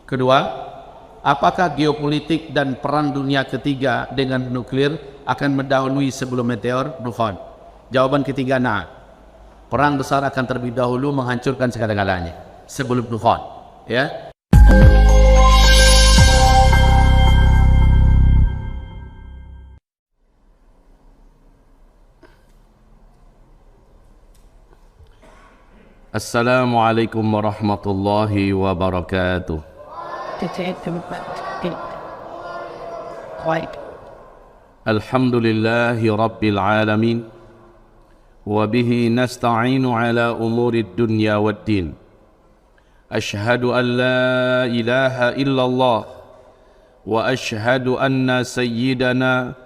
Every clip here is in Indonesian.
Kedua, apakah geopolitik dan perang dunia ketiga dengan nuklir akan mendahului sebelum meteor dukhan? Jawaban ketiga, nah. Perang besar akan terlebih dahulu menghancurkan segala-galanya sebelum dukhan. Ya. Assalamualaikum warahmatullahi wabarakatuh. Alhamdulillahi rabbil alamin. Wabihi nasta'inu ala umuri dunya wad din. Ashhadu an la ilaha illallah. Wa ashhadu anna sayyidana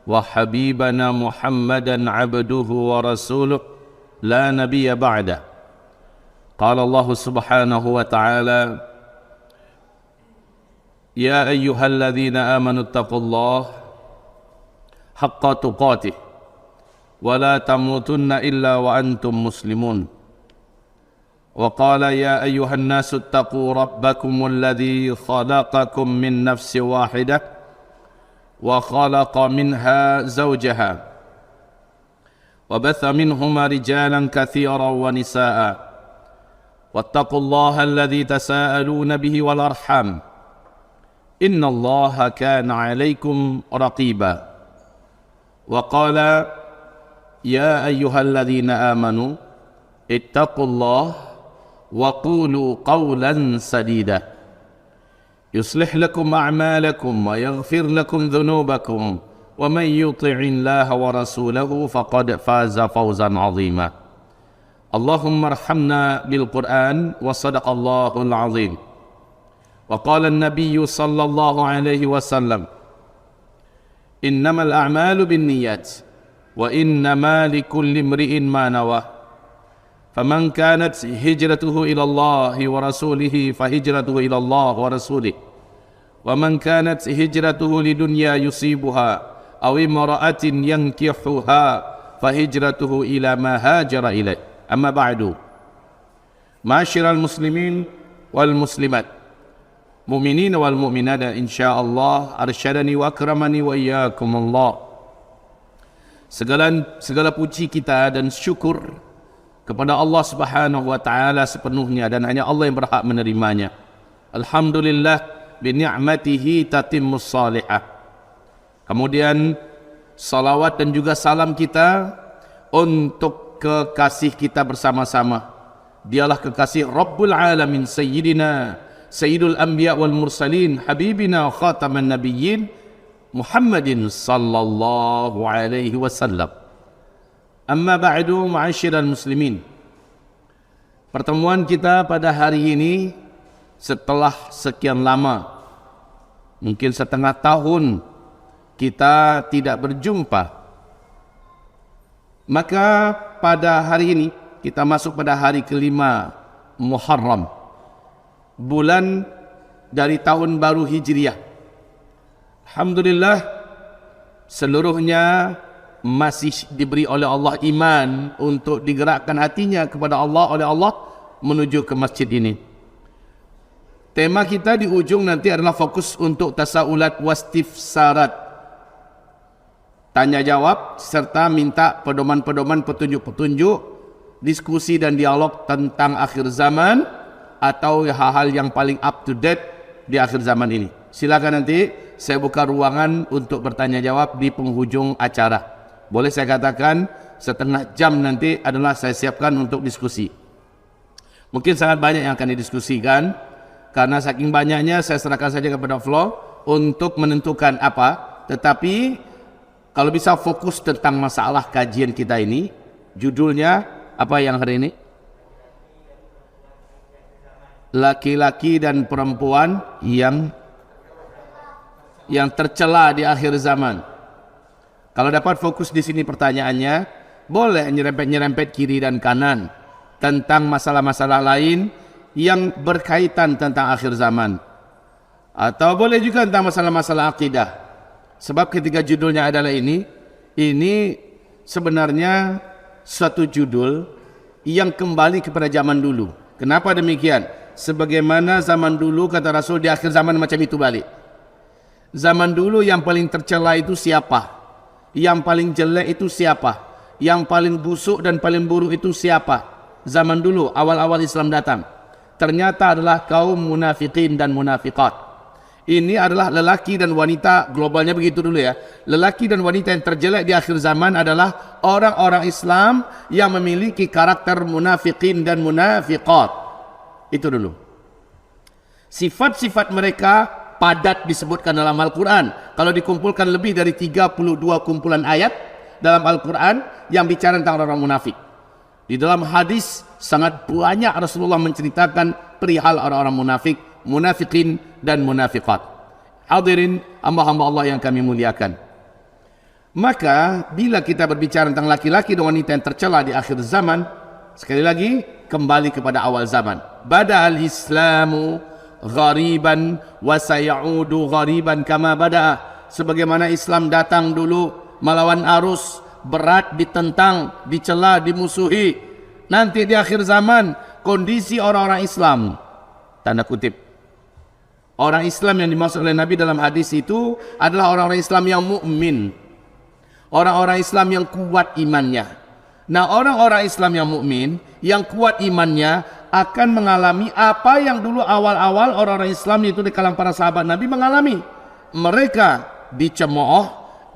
wa habibana Muhammadan abduhu wa rasuluh. La nabiyya ba'dah. قال الله سبحانه وتعالى يا أيها الذين آمنوا اتقوا الله حق تقاته ولا تموتن إلا وأنتم مسلمون وقال يا أيها الناس اتقوا ربكم الذي خلقكم من نفس واحدة وخلق منها زوجها وبث منهما رجالا كثيرا ونساء واتقوا الله الذي تساءلون به والأرحام إن الله كان عليكم رقيبا وقال يا أيها الذين آمنوا اتقوا الله وقولوا قولا سديدا يصلح لكم أعمالكم ويغفر لكم ذنوبكم ومن يطع الله ورسوله فقد فاز فوزا عظيما اللهم ارحمنا بالقرآن وصدق الله العظيم وقال النبي صلى الله عليه وسلم إنما الأعمال بالنيات وإنما لكل امرئ ما نوى فمن كانت هجرته إلى الله ورسوله فهجرته إلى الله ورسوله ومن كانت هجرته لدنيا يصيبها أو امرأة ينكحها فهجرته إلى ما هاجر إليه أما بعد معاشر المسلمين والمسلمات مؤمنين والمؤمنات إن شاء الله أرشدني وأكرمني وإياكم الله. Segala puji kita dan syukur kepada Allah Subhanahu wa taala sepenuhnya dan hanya Allah yang berhak menerimanya. Alhamdulillah bi ni'matihi tatimmus salihah. Kemudian salawat dan juga salam kita untuk kekasih kita bersama-sama. Dialah kekasih Rabbul Alamin, Sayyidina Sayyidul Anbiya wal Mursalin, Habibina Khataman Nabiyyin, Muhammadin sallallahu alaihi wasallam. Amma ba'du, ma'asyiral muslimin. Pertemuan kita pada hari ini setelah sekian lama, mungkin setengah tahun kita tidak berjumpa. Maka pada hari ini kita masuk pada hari kelima Muharram, bulan dari tahun baru Hijriah. Alhamdulillah seluruhnya masih diberi oleh Allah iman untuk digerakkan hatinya kepada Allah oleh Allah menuju ke masjid ini. Tema kita di ujung nanti adalah fokus untuk tasaulat wastifsarat, tanya jawab serta minta pedoman-pedoman, petunjuk-petunjuk, diskusi dan dialog tentang akhir zaman atau hal-hal yang paling up to date di akhir zaman ini. Silakan nanti saya buka ruangan untuk bertanya jawab di penghujung acara. Boleh saya katakan setengah jam nanti adalah saya siapkan untuk diskusi. Mungkin sangat banyak yang akan didiskusikan, karena saking banyaknya saya serahkan saja kepada flow untuk menentukan apa. Tetapi kalau bisa fokus tentang masalah kajian kita ini, judulnya apa yang hari ini? Laki-laki dan perempuan yang tercela di akhir zaman. Kalau dapat fokus di sini pertanyaannya, boleh nyerempet-nyerempet kiri dan kanan tentang masalah-masalah lain yang berkaitan tentang akhir zaman. Atau boleh juga tentang masalah-masalah akidah. Sebab ketika judulnya adalah ini sebenarnya suatu judul yang kembali kepada zaman dulu. Kenapa demikian? sebagaimana zaman dulu kata Rasul di akhir zaman macam itu balik. Zaman dulu yang paling tercela itu siapa? Yang paling jelek itu siapa? Yang paling busuk dan paling buruk itu siapa? Zaman dulu awal-awal Islam datang, ternyata adalah kaum munafikin dan munafiqat. Ini adalah lelaki dan wanita, globalnya begitu dulu ya. Lelaki dan wanita yang terjelek di akhir zaman adalah orang-orang Islam yang memiliki karakter munafikin dan munafiqat. Itu dulu. Sifat-sifat mereka padat disebutkan dalam Al-Quran. Kalau dikumpulkan lebih dari 32 kumpulan ayat dalam Al-Quran yang bicara tentang orang munafik. Di dalam hadis sangat banyak Rasulullah menceritakan perihal orang-orang munafik, munafikin dan munafiqat. Hadirin hamba-hamba Allah yang kami muliakan. Maka bila kita berbicara tentang laki-laki dan wanita yang tercela di akhir zaman, sekali lagi kembali kepada awal zaman. Bada'al Islamu ghariban wa sayaudu ghariban kama bada'a. Sebagaimana Islam datang dulu melawan arus, berat, ditentang, dicela, dimusuhi. Nanti di akhir zaman kondisi orang-orang Islam, tanda kutip, orang Islam yang dimaksud oleh Nabi dalam hadis itu adalah orang-orang Islam yang mukmin, orang-orang Islam yang kuat imannya. Nah, orang-orang Islam yang mukmin, yang kuat imannya akan mengalami apa yang dulu awal-awal orang-orang Islam itu di kalangan para sahabat Nabi mengalami. Mereka dicemooh,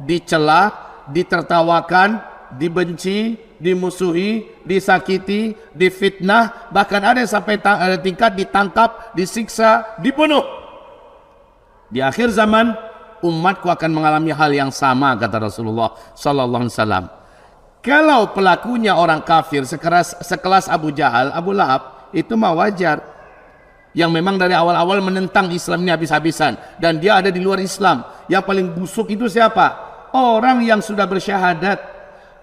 dicela, ditertawakan, dibenci, dimusuhi, disakiti, difitnah, bahkan ada yang sampai tingkat ditangkap, disiksa, dibunuh. Di akhir zaman umatku akan mengalami hal yang sama, kata Rasulullah sallallahu alaihi wasallam. Kalau pelakunya orang kafir sekelas Abu Jahal, Abu Lahab, itu mah wajar. Yang memang dari awal-awal menentang Islam ini habis-habisan, dan dia ada di luar Islam. Yang paling busuk itu siapa? Orang yang sudah bersyahadat,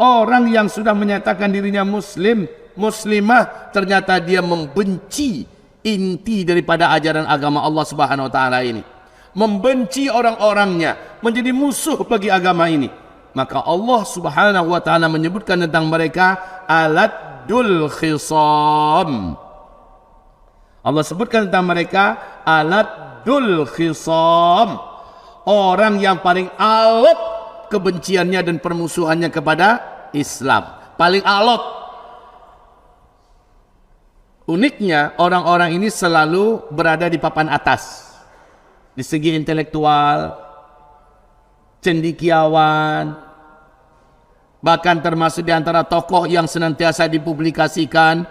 orang yang sudah menyatakan dirinya muslim, muslimah, ternyata dia membenci inti daripada ajaran agama Allah Subhanahu wa taala ini. Membenci orang-orangnya, menjadi musuh bagi agama ini. Maka Allah Subhanahu wa taala menyebutkan tentang mereka aladul khisam. Allah sebutkan tentang mereka aladul khisam. Orang yang paling alot kebenciannya dan permusuhannya kepada Islam, paling alot. Uniknya orang-orang ini selalu berada di papan atas di segi intelektual, cendekiawan, bahkan termasuk di antara tokoh yang senantiasa dipublikasikan,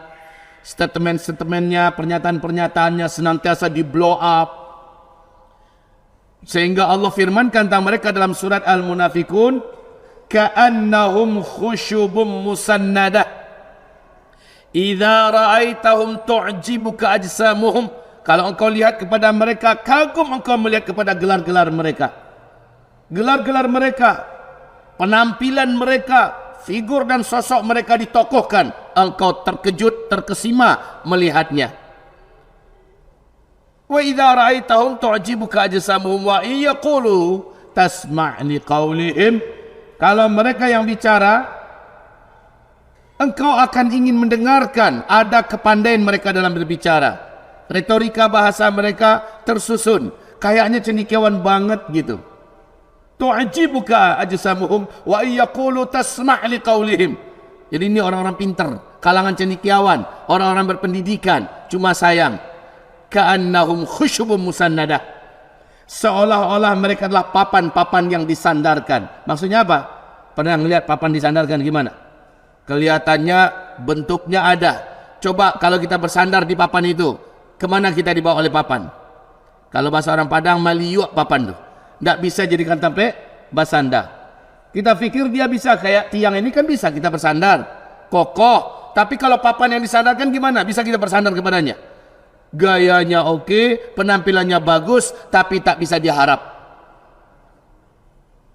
statement-statementnya, pernyataan-pernyataannya senantiasa di blow up. Sehingga Allah firmankan tentang mereka dalam surat Al-Munafikun, ka'annahum khusyubum musannadah idza ra'aitahum tu'jibuka ajsamuhum. Kalau engkau lihat kepada mereka, kagum engkau melihat kepada gelar-gelar mereka. Gelar-gelar mereka, penampilan mereka, figur dan sosok mereka ditokohkan, engkau terkejut, terkesima melihatnya. Wa idza ra'aitahum tu'jibuka ajsamuhum wa yaqulu tasma' liqaulihim. Kalau mereka yang bicara, engkau akan ingin mendengarkan, ada kepandaian mereka dalam berbicara. Retorika bahasa mereka tersusun, kayaknya cendekiawan banget gitu. Tu'jibuka ajsamuhum wa yaqulu tasma' liqaulihim. Jadi ini orang-orang pintar, kalangan cendekiawan, orang-orang berpendidikan. Cuma sayang, ka'annahum khusyubun musannadah. Seolah-olah mereka adalah papan-papan yang disandarkan. Maksudnya apa? Pernah ngelihat papan disandarkan gimana? Kelihatannya bentuknya ada. Coba kalau kita bersandar di papan itu, kemana kita dibawa oleh papan? Kalau bahasa orang Padang, maliuk papan tuh. Tidak bisa jadikan tempat bersandar. Kita pikir dia bisa kayak tiang ini kan bisa kita bersandar, kokoh. Tapi kalau papan yang disandarkan gimana? Bisa kita bersandar kepadanya? Gayanya oke, penampilannya bagus, tapi tak bisa diharap.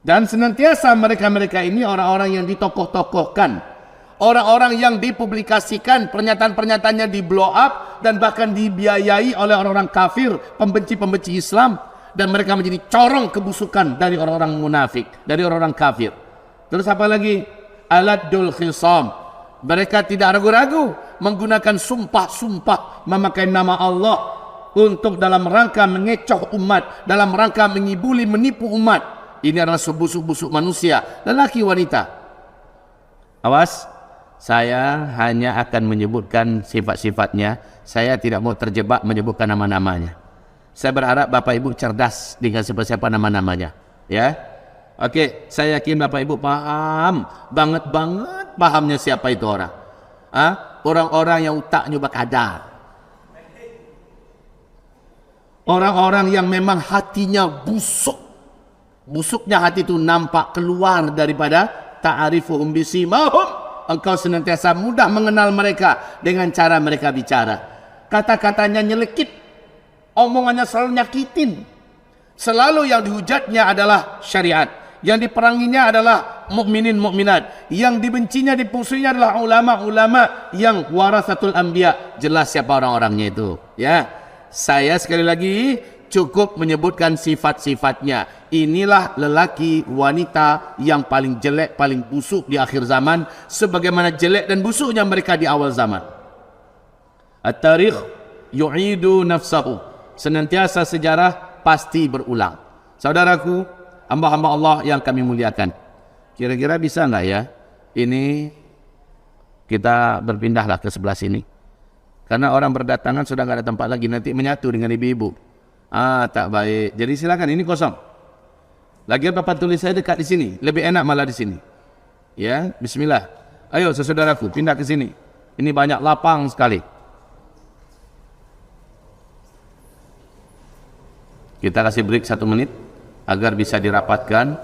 Dan senantiasa mereka-mereka ini orang-orang yang ditokoh-tokohkan. Orang-orang yang dipublikasikan, pernyataan-pernyataannya di blow up dan bahkan dibiayai oleh orang-orang kafir, pembenci-pembenci Islam, dan mereka menjadi corong kebusukan dari orang-orang munafik, dari orang-orang kafir. Terus apa lagi? Aladul khisam. Mereka tidak ragu-ragu menggunakan sumpah-sumpah memakai nama Allah untuk dalam rangka mengecoh umat, dalam rangka mengibuli, menipu umat. Ini adalah busuk-busuk manusia, lelaki wanita. Awas, saya hanya akan menyebutkan sifat-sifatnya. Saya tidak mau terjebak menyebutkan nama-namanya. Saya berharap Bapak Ibu cerdas dengan siapa-siapa nama-namanya. Ya, oke, saya yakin Bapak Ibu paham banget pahamnya siapa itu orang. Orang-orang yang otaknya berkadar. Orang-orang yang memang hatinya busuk. Busuknya hati itu nampak keluar daripada ta'arifuhum bisimahum. Engkau senantiasa mudah mengenal mereka dengan cara mereka bicara. Kata-katanya nyelekit, omongannya selalu nyakitin. Selalu yang dihujatnya adalah syariat, yang diperanginya adalah mukminin mukminat, yang dibencinya dipusuhinya adalah ulama-ulama yang warasatul anbiya. Jelas siapa orang-orangnya itu, ya. Saya sekali lagi cukup menyebutkan sifat-sifatnya. Inilah lelaki wanita yang paling jelek, paling busuk di akhir zaman, sebagaimana jelek dan busuknya mereka di awal zaman. At-tarikh yu'idu nafsahu. Senantiasa sejarah pasti berulang. Saudaraku, hamba-hamba Allah yang kami muliakan, kira-kira bisa enggak ya ini kita berpindahlah ke sebelah sini? Karena orang berdatangan sudah enggak ada tempat lagi, nanti menyatu dengan ibu-ibu. Tak baik. Jadi silakan, ini kosong. Lagian papan tulis saya dekat di sini, lebih enak malah di sini. Ya, bismillah. Ayo saudaraku, pindah ke sini. Ini banyak lapang sekali. Kita kasih break 1 menit agar bisa dirapatkan.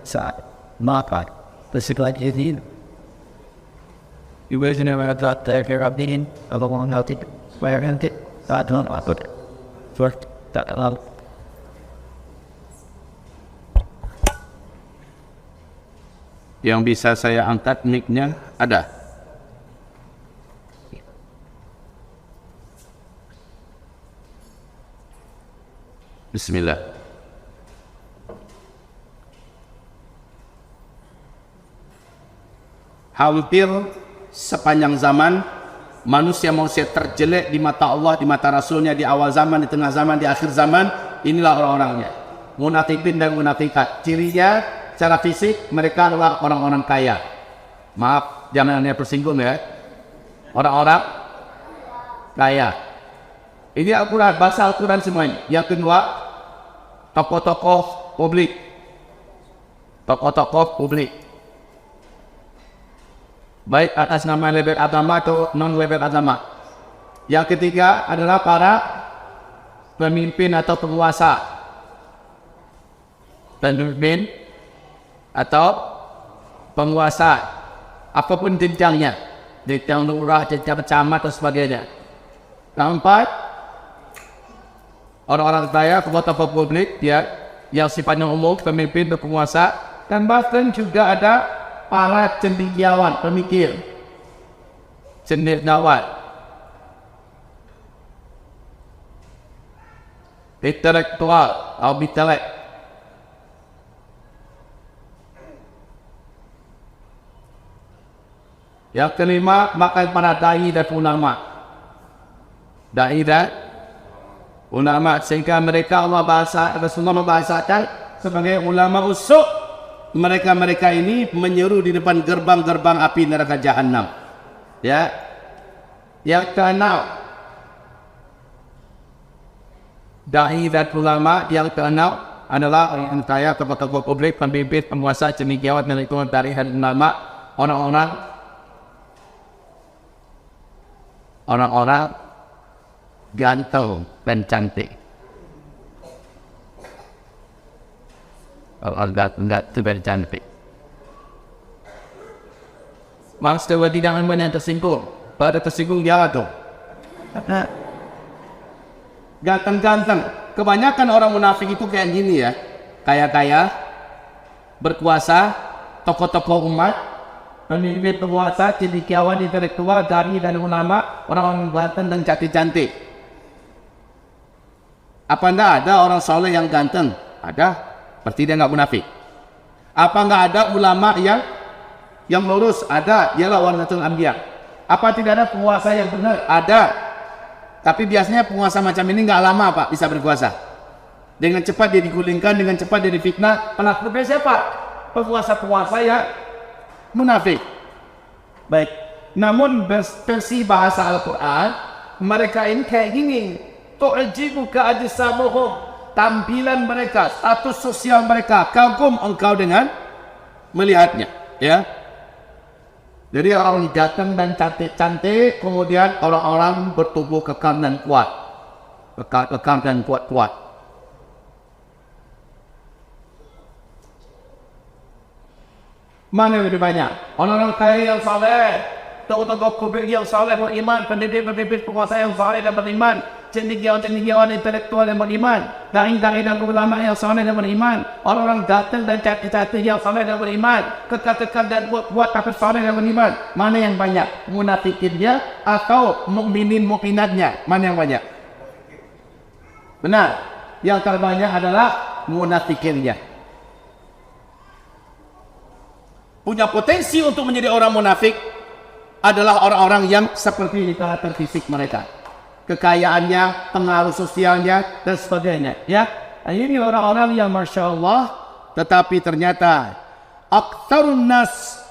Saat makan, tersekat ini. Ibu sini mengatakan terkeratin atau mengalami bayar nanti saat dalam atur. First, tak dalam. Yang bisa saya angkat mic-nya ada. Bismillah. Hampir sepanjang zaman manusia terjelek di mata Allah, di mata Rasulnya, di awal zaman, di tengah zaman, di akhir zaman. Inilah orang-orangnya, munafikin dan munafikat. Cirinya secara fisik mereka adalah orang-orang kaya. Maaf, jangan anda tersinggung ya. Orang-orang kaya. Ini Al-Quran, bahasa Al-Quran semuanya. Yang kedua, tokoh-tokoh publik. Tokoh-tokoh publik. Baik atas nama label agama atau non-label agama. Yang ketiga adalah para pemimpin atau penguasa. Pemimpin atau penguasa, apapun jenjangnya, jenjang lurah, jenjang camat atau sebagainya. Keempat, orang-orang kaya, tokoh-tokoh publik, ya, yang sifatnya umum, pemimpin atau penguasa, dan bahkan juga ada para cendekiawan, pemikir, cendekiawan, intelektual atau intelek. Yang kelima, makan para dai dan ulama. Dai dan ulama, sehingga mereka Rasulullah membahasakan sebagai ulama usuk. Mereka ini menyeru di depan gerbang-gerbang api neraka Jahannam. Ya. Yang keenam, dai dan ulama. Yang keenam adalah orang kaya, tokoh-tokoh publik, pemimpin, penguasa, cendekiawan, intelektual, dai dan ulama. Orang-orang ganteng dan cantik. Orang-orang ganteng dan cantik. Maksudnya tidak benar tersinggung. Pada tersinggung dia tu. Ganteng-ganteng. Kebanyakan orang munafik itu kayak gini ya. Kaya-kaya, berkuasa, tokoh-tokoh umat, pemimpin penguasa, cendekiawan, intelektual, dai dan ulama, orang-orang ganteng dan cantik-cantik. Apa enggak ada orang soleh yang ganteng? Ada, berarti dia enggak munafik. Apa enggak ada ulama yang Yang lurus ada, ialah warasatul anbiya. Apa tidak ada penguasa yang benar? Ada. Tapi biasanya penguasa macam ini nggak lama Pak bisa berkuasa. Dengan cepat dia digulingkan, dengan cepat dia difitnah. Pelakunya siapa? Penguasa-penguasa yang munafik. Baik. Namun versi bahasa Al-Quran, mereka ini kayak gini. Tu'jibuka ajsamuhum. Tampilan mereka, status sosial mereka, kagum engkau dengan melihatnya. Ya. Jadi orang datang dan cantik-cantik, kemudian orang-orang bertubuh kekar dan kuat. Kekar dan kuat-kuat. Mana yang lebih banyak? Orang-orang kaya yang saleh, tokoh-tokoh kubur yang saleh beriman, pendidik-pendidik penguasa yang saleh dan beriman, cendekiawan-cendekiawan intelektual yang beriman, dai-dai dan ulama yang saleh dan beriman, orang-orang datang dan cantik-cantik yang saleh dan beriman, kekal-kekal dan buat tapi saleh dan beriman. Mana yang banyak? Munafikinnya atau mukminin mukminatnya? Mana yang banyak? Benar. Yang terbanyak adalah munafikinnya. Punya potensi untuk menjadi orang munafik adalah orang-orang yang seperti karakter fisik mereka, kekayaannya, pengaruh sosialnya dan sebagainya. Ya, ini orang-orang yang masya Allah, tetapi ternyata aktsarun nas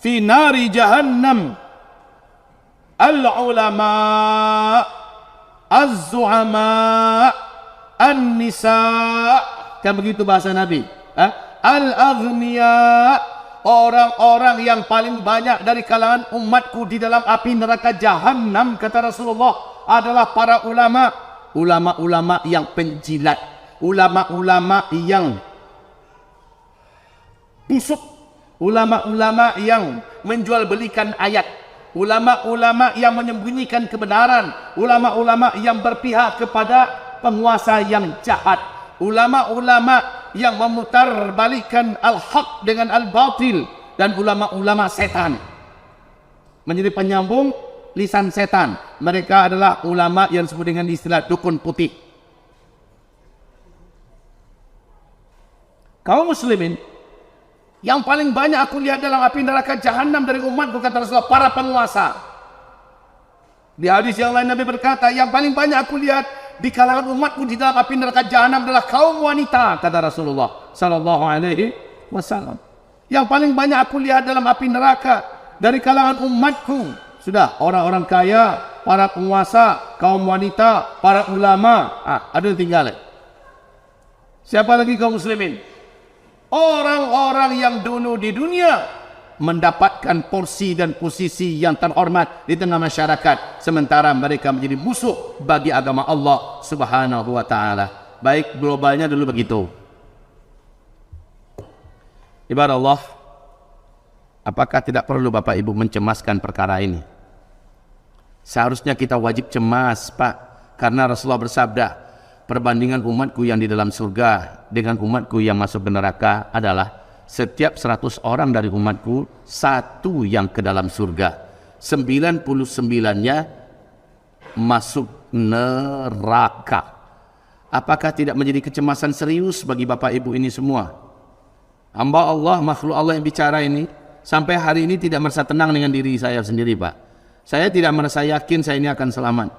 fi nari jahannam al-ulama az-zu'ama an-nisa, kan begitu bahasa Nabi. Al-aghniya, orang-orang yang paling banyak dari kalangan umatku di dalam api neraka Jahannam, kata Rasulullah, adalah para ulama. Ulama-ulama yang penjilat, ulama-ulama yang busuk, ulama-ulama yang menjual belikan ayat, ulama-ulama yang menyembunyikan kebenaran, ulama-ulama yang berpihak kepada penguasa yang jahat, ulama-ulama yang memutarbalikkan al-haq dengan al-batil, dan ulama-ulama setan, menjadi penyambung lisan setan. Mereka adalah ulama yang disebut dengan istilah dukun putih. Kaum muslimin, yang paling banyak aku lihat dalam api neraka Jahannam dari umatku, kata Rasulullah, para penguasa. Di hadis yang lain Nabi berkata, yang paling banyak aku lihat di kalangan umatku di dalam api neraka Jahannam adalah kaum wanita, kata Rasulullah sallallahu alaihi wasallam. Yang paling banyak aku lihat dalam api neraka dari kalangan umatku sudah orang-orang kaya, para penguasa, kaum wanita, para ulama. Ada yang tinggal. Siapa lagi kaum muslimin? Orang-orang yang dulu di dunia mendapatkan porsi dan posisi yang terhormat di tengah masyarakat, sementara mereka menjadi musuh bagi agama Allah Subhanahu wa taala. Baik, globalnya dulu begitu. Ibarat Allah, apakah tidak perlu Bapak Ibu mencemaskan perkara ini? Seharusnya kita wajib cemas, Pak, karena Rasulullah bersabda, perbandingan umatku yang di dalam surga dengan umatku yang masuk ke neraka adalah setiap 100 orang dari umatku, satu yang ke dalam surga, 99-nya masuk neraka. Apakah tidak menjadi kecemasan serius bagi Bapak Ibu ini semua? Hamba Allah, makhluk Allah yang bicara ini, sampai hari ini tidak merasa tenang dengan diri saya sendiri, Pak. Saya tidak merasa yakin saya ini akan selamat.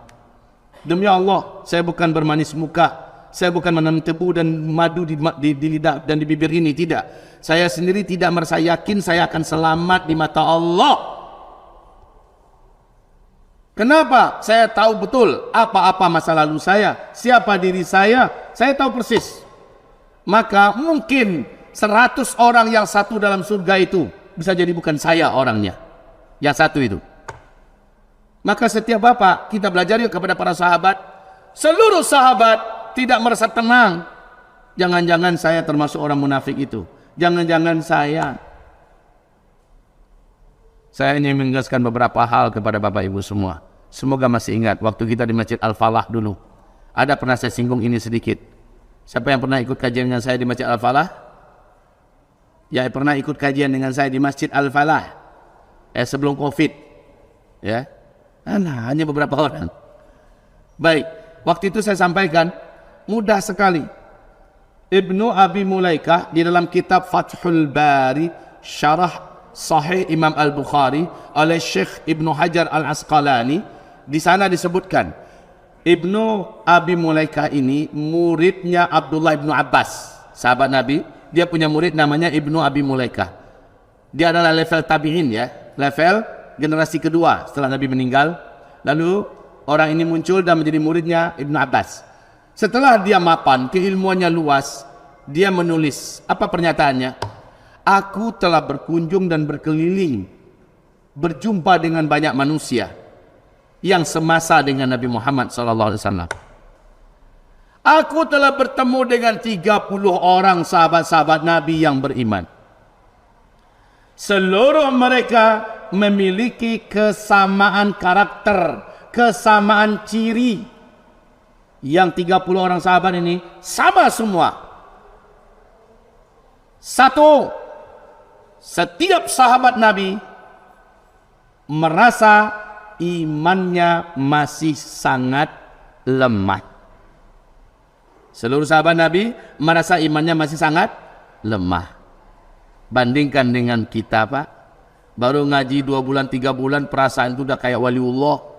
Demi Allah, saya bukan bermanis muka, saya bukan menanam tebu dan madu di lidah dan di bibir ini, tidak. Saya sendiri tidak merasa yakin saya akan selamat di mata Allah. Kenapa? Saya tahu betul apa-apa masa lalu saya, siapa diri saya tahu persis. Maka mungkin 100 orang yang satu dalam surga itu bisa jadi bukan saya orangnya, yang satu itu. Maka setiap Bapak, kita belajar yuk kepada para sahabat. Seluruh sahabat tidak merasa tenang. Jangan-jangan saya termasuk orang munafik itu. Jangan-jangan saya ingin menegaskan beberapa hal kepada Bapak Ibu semua. Semoga masih ingat waktu kita di Masjid Al-Falah dulu. Ada pernah saya singgung ini sedikit. Siapa yang pernah ikut kajian dengan saya di Masjid Al-Falah? Ya, pernah ikut kajian dengan saya di Masjid Al-Falah sebelum Covid. Ya, hanya beberapa orang. Baik, waktu itu saya sampaikan mudah sekali. Ibnu Abi Mulaikah di dalam kitab Fathul Bari, syarah Sahih Imam Al-Bukhari oleh Syekh Ibnu Hajar Al-Asqalani. Di sana disebutkan Ibnu Abi Mulaikah ini muridnya Abdullah Ibnu Abbas, sahabat Nabi. Dia punya murid namanya Ibnu Abi Mulaikah. Dia adalah level tabi'in ya, level generasi kedua setelah Nabi meninggal. Lalu orang ini muncul dan menjadi muridnya Ibnu Abbas. Setelah dia mapan, keilmuannya luas, dia menulis apa pernyataannya? Aku telah berkunjung dan berkeliling, berjumpa dengan banyak manusia yang semasa dengan Nabi Muhammad SAW. Aku telah bertemu dengan 30 orang sahabat-sahabat Nabi yang beriman. Seluruh mereka memiliki kesamaan karakter, kesamaan ciri. Yang 30 orang sahabat ini sama semua. Satu, setiap sahabat Nabi merasa imannya masih sangat lemah. Seluruh sahabat Nabi merasa imannya masih sangat lemah. Bandingkan dengan kita, Pak. Baru ngaji 2 bulan, 3 bulan, perasaan itu udah kayak waliullah.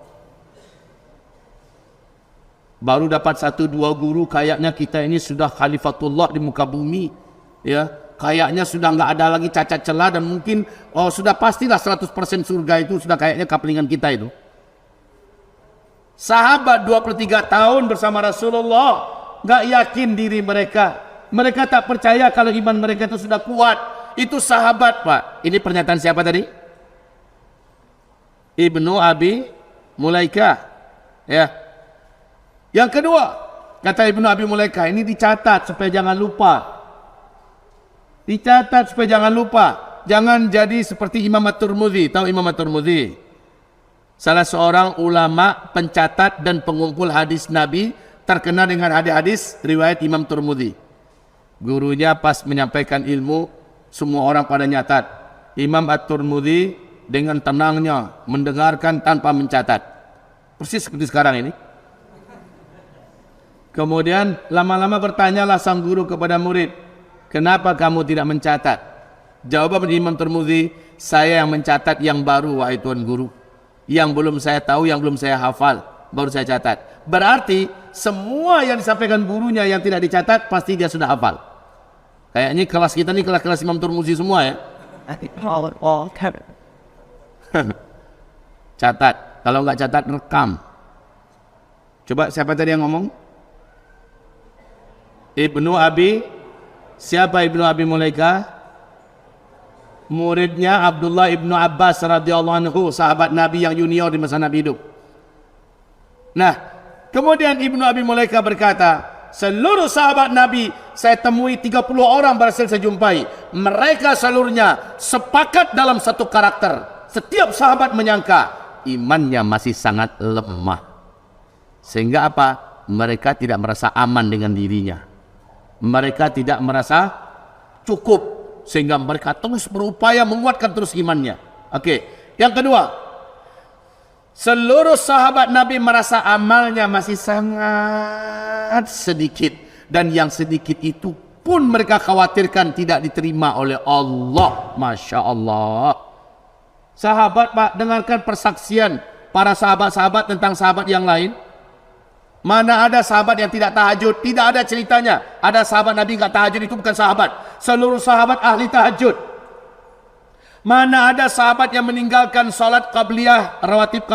Baru dapat 1-2 guru, kayaknya kita ini sudah khalifatullah di muka bumi. Ya. Kayaknya sudah nggak ada lagi cacat celah dan mungkin sudah pastilah 100% surga itu sudah kayaknya kaplingan kita itu. Sahabat 23 tahun bersama Rasulullah nggak yakin diri mereka. Mereka tak percaya kalau iman mereka itu sudah kuat. Itu sahabat, Pak. Ini pernyataan siapa tadi? Ibnu Abi Mulaikah. Ya. Yang kedua, kata Ibnu Abi Mulaikah, ini dicatat supaya jangan lupa. Dicatat supaya jangan lupa. Jangan jadi seperti Imam At-Tirmidzi. Tahu Imam At-Tirmidzi? Salah seorang ulama pencatat dan pengumpul hadis Nabi, terkenal dengan hadis-hadis riwayat Imam Tirmidzi. Gurunya pas menyampaikan ilmu, semua orang pada nyatat. Imam At-Tirmidzi dengan tenangnya mendengarkan tanpa mencatat. Persis seperti sekarang ini. Kemudian lama-lama bertanyalah sang guru kepada murid, kenapa kamu tidak mencatat? Jawaban Imam Tirmidzi, saya yang mencatat yang baru, wahai Tuan Guru. Yang belum saya tahu, yang belum saya hafal, baru saya catat. Berarti semua yang disampaikan gurunya yang tidak dicatat, pasti dia sudah hafal. Kayaknya kelas kita ini kelas-kelas Imam Tirmidzi semua ya. Catat. Kalau nggak catat, rekam. Coba siapa tadi yang ngomong? Ibnu Abi. Siapa Ibnu Abi Mulaikah? Muridnya Abdullah Ibnu Abbas radhiyallahu anhu, sahabat Nabi yang junior di masa Nabi hidup. Nah, kemudian Ibnu Abi Mulaikah berkata, seluruh sahabat Nabi saya temui 30 orang berhasil saya jumpai. Mereka seluruhnya sepakat dalam satu karakter. Setiap sahabat menyangka imannya masih sangat lemah. Sehingga apa? Mereka tidak merasa aman dengan dirinya. Mereka tidak merasa cukup, sehingga mereka terus berupaya menguatkan terus imannya. Oke. Yang kedua, seluruh sahabat Nabi merasa amalnya masih sangat sedikit, dan yang sedikit itu pun mereka khawatirkan tidak diterima oleh Allah. Masya Allah. Sahabat, Pak, dengarkan persaksian para sahabat-sahabat tentang sahabat yang lain. Mana ada sahabat yang tidak tahajud? Tidak ada ceritanya. Ada sahabat Nabi enggak tahajud, itu bukan sahabat. Seluruh sahabat ahli tahajud. Mana ada sahabat yang meninggalkan salat qabliyah, rawatib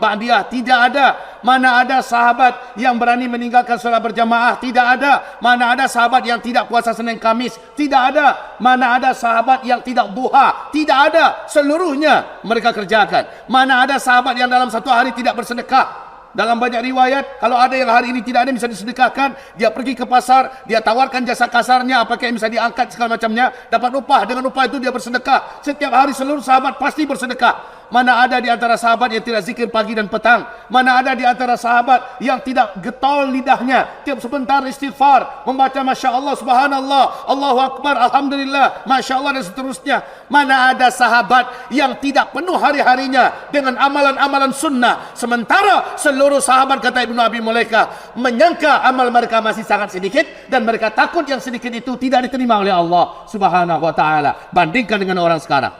ba'diyah? Tidak ada. Mana ada sahabat yang berani meninggalkan salat berjamaah? Tidak ada. Mana ada sahabat yang tidak puasa Senin Kamis? Tidak ada. Mana ada sahabat yang tidak duha? Tidak ada. Seluruhnya mereka kerjakan. Mana ada sahabat yang dalam satu hari tidak bersedekah? Dalam banyak riwayat, kalau ada yang hari ini tidak ada bisa disedekahkan, dia pergi ke pasar, dia tawarkan jasa kasarnya, apakah yang bisa diangkat segala macamnya, dapat upah, dengan upah itu dia bersedekah. Setiap hari seluruh sahabat pasti bersedekah. Mana ada di antara sahabat yang tidak zikir pagi dan petang? Mana ada di antara sahabat yang tidak getol lidahnya tiap sebentar istighfar, membaca Masya Allah, Subhanallah, Allahu Akbar, Alhamdulillah, Masya Allah dan seterusnya. Mana ada sahabat yang tidak penuh hari-harinya dengan amalan-amalan sunnah, sementara seluruh sahabat, kata Ibnu Abi Mulaikah, menyangka amal mereka masih sangat sedikit dan mereka takut yang sedikit itu tidak diterima oleh Allah Subhanahu wa taala. Bandingkan dengan orang sekarang.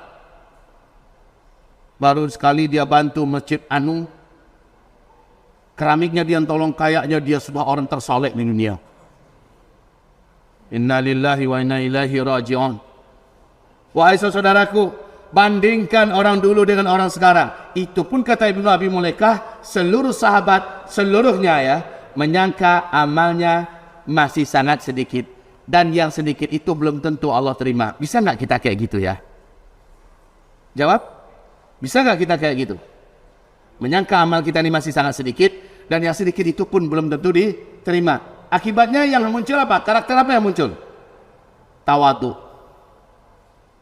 Baru sekali dia bantu Masjid Anu, keramiknya dia tolong, kayaknya dia sudah orang tersoleh di dunia. Inna lillahi wa inna ilaihi raji'un. Wahai saudaraku, bandingkan orang dulu dengan orang sekarang. Itu pun kata Ibnu Abi Mulaikah, seluruh sahabat, seluruhnya ya, menyangka amalnya masih sangat sedikit. Dan yang sedikit itu belum tentu Allah terima. Bisa nggak kita kayak gitu ya? Jawab? Bisa nggak kita kayak gitu? Menyangka amal kita ini masih sangat sedikit, dan yang sedikit itu pun belum tentu diterima. Akibatnya yang muncul apa? Karakter apa yang muncul? Tawadu.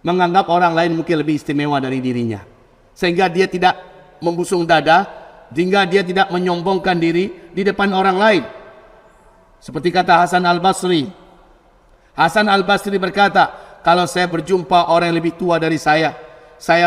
Menganggap orang lain mungkin lebih istimewa dari dirinya. Sehingga dia tidak membusung dada, sehingga dia tidak menyombongkan diri di depan orang lain. Seperti kata Hasan Al-Basri. Hasan Al-Basri berkata, kalau saya berjumpa orang yang lebih tua dari saya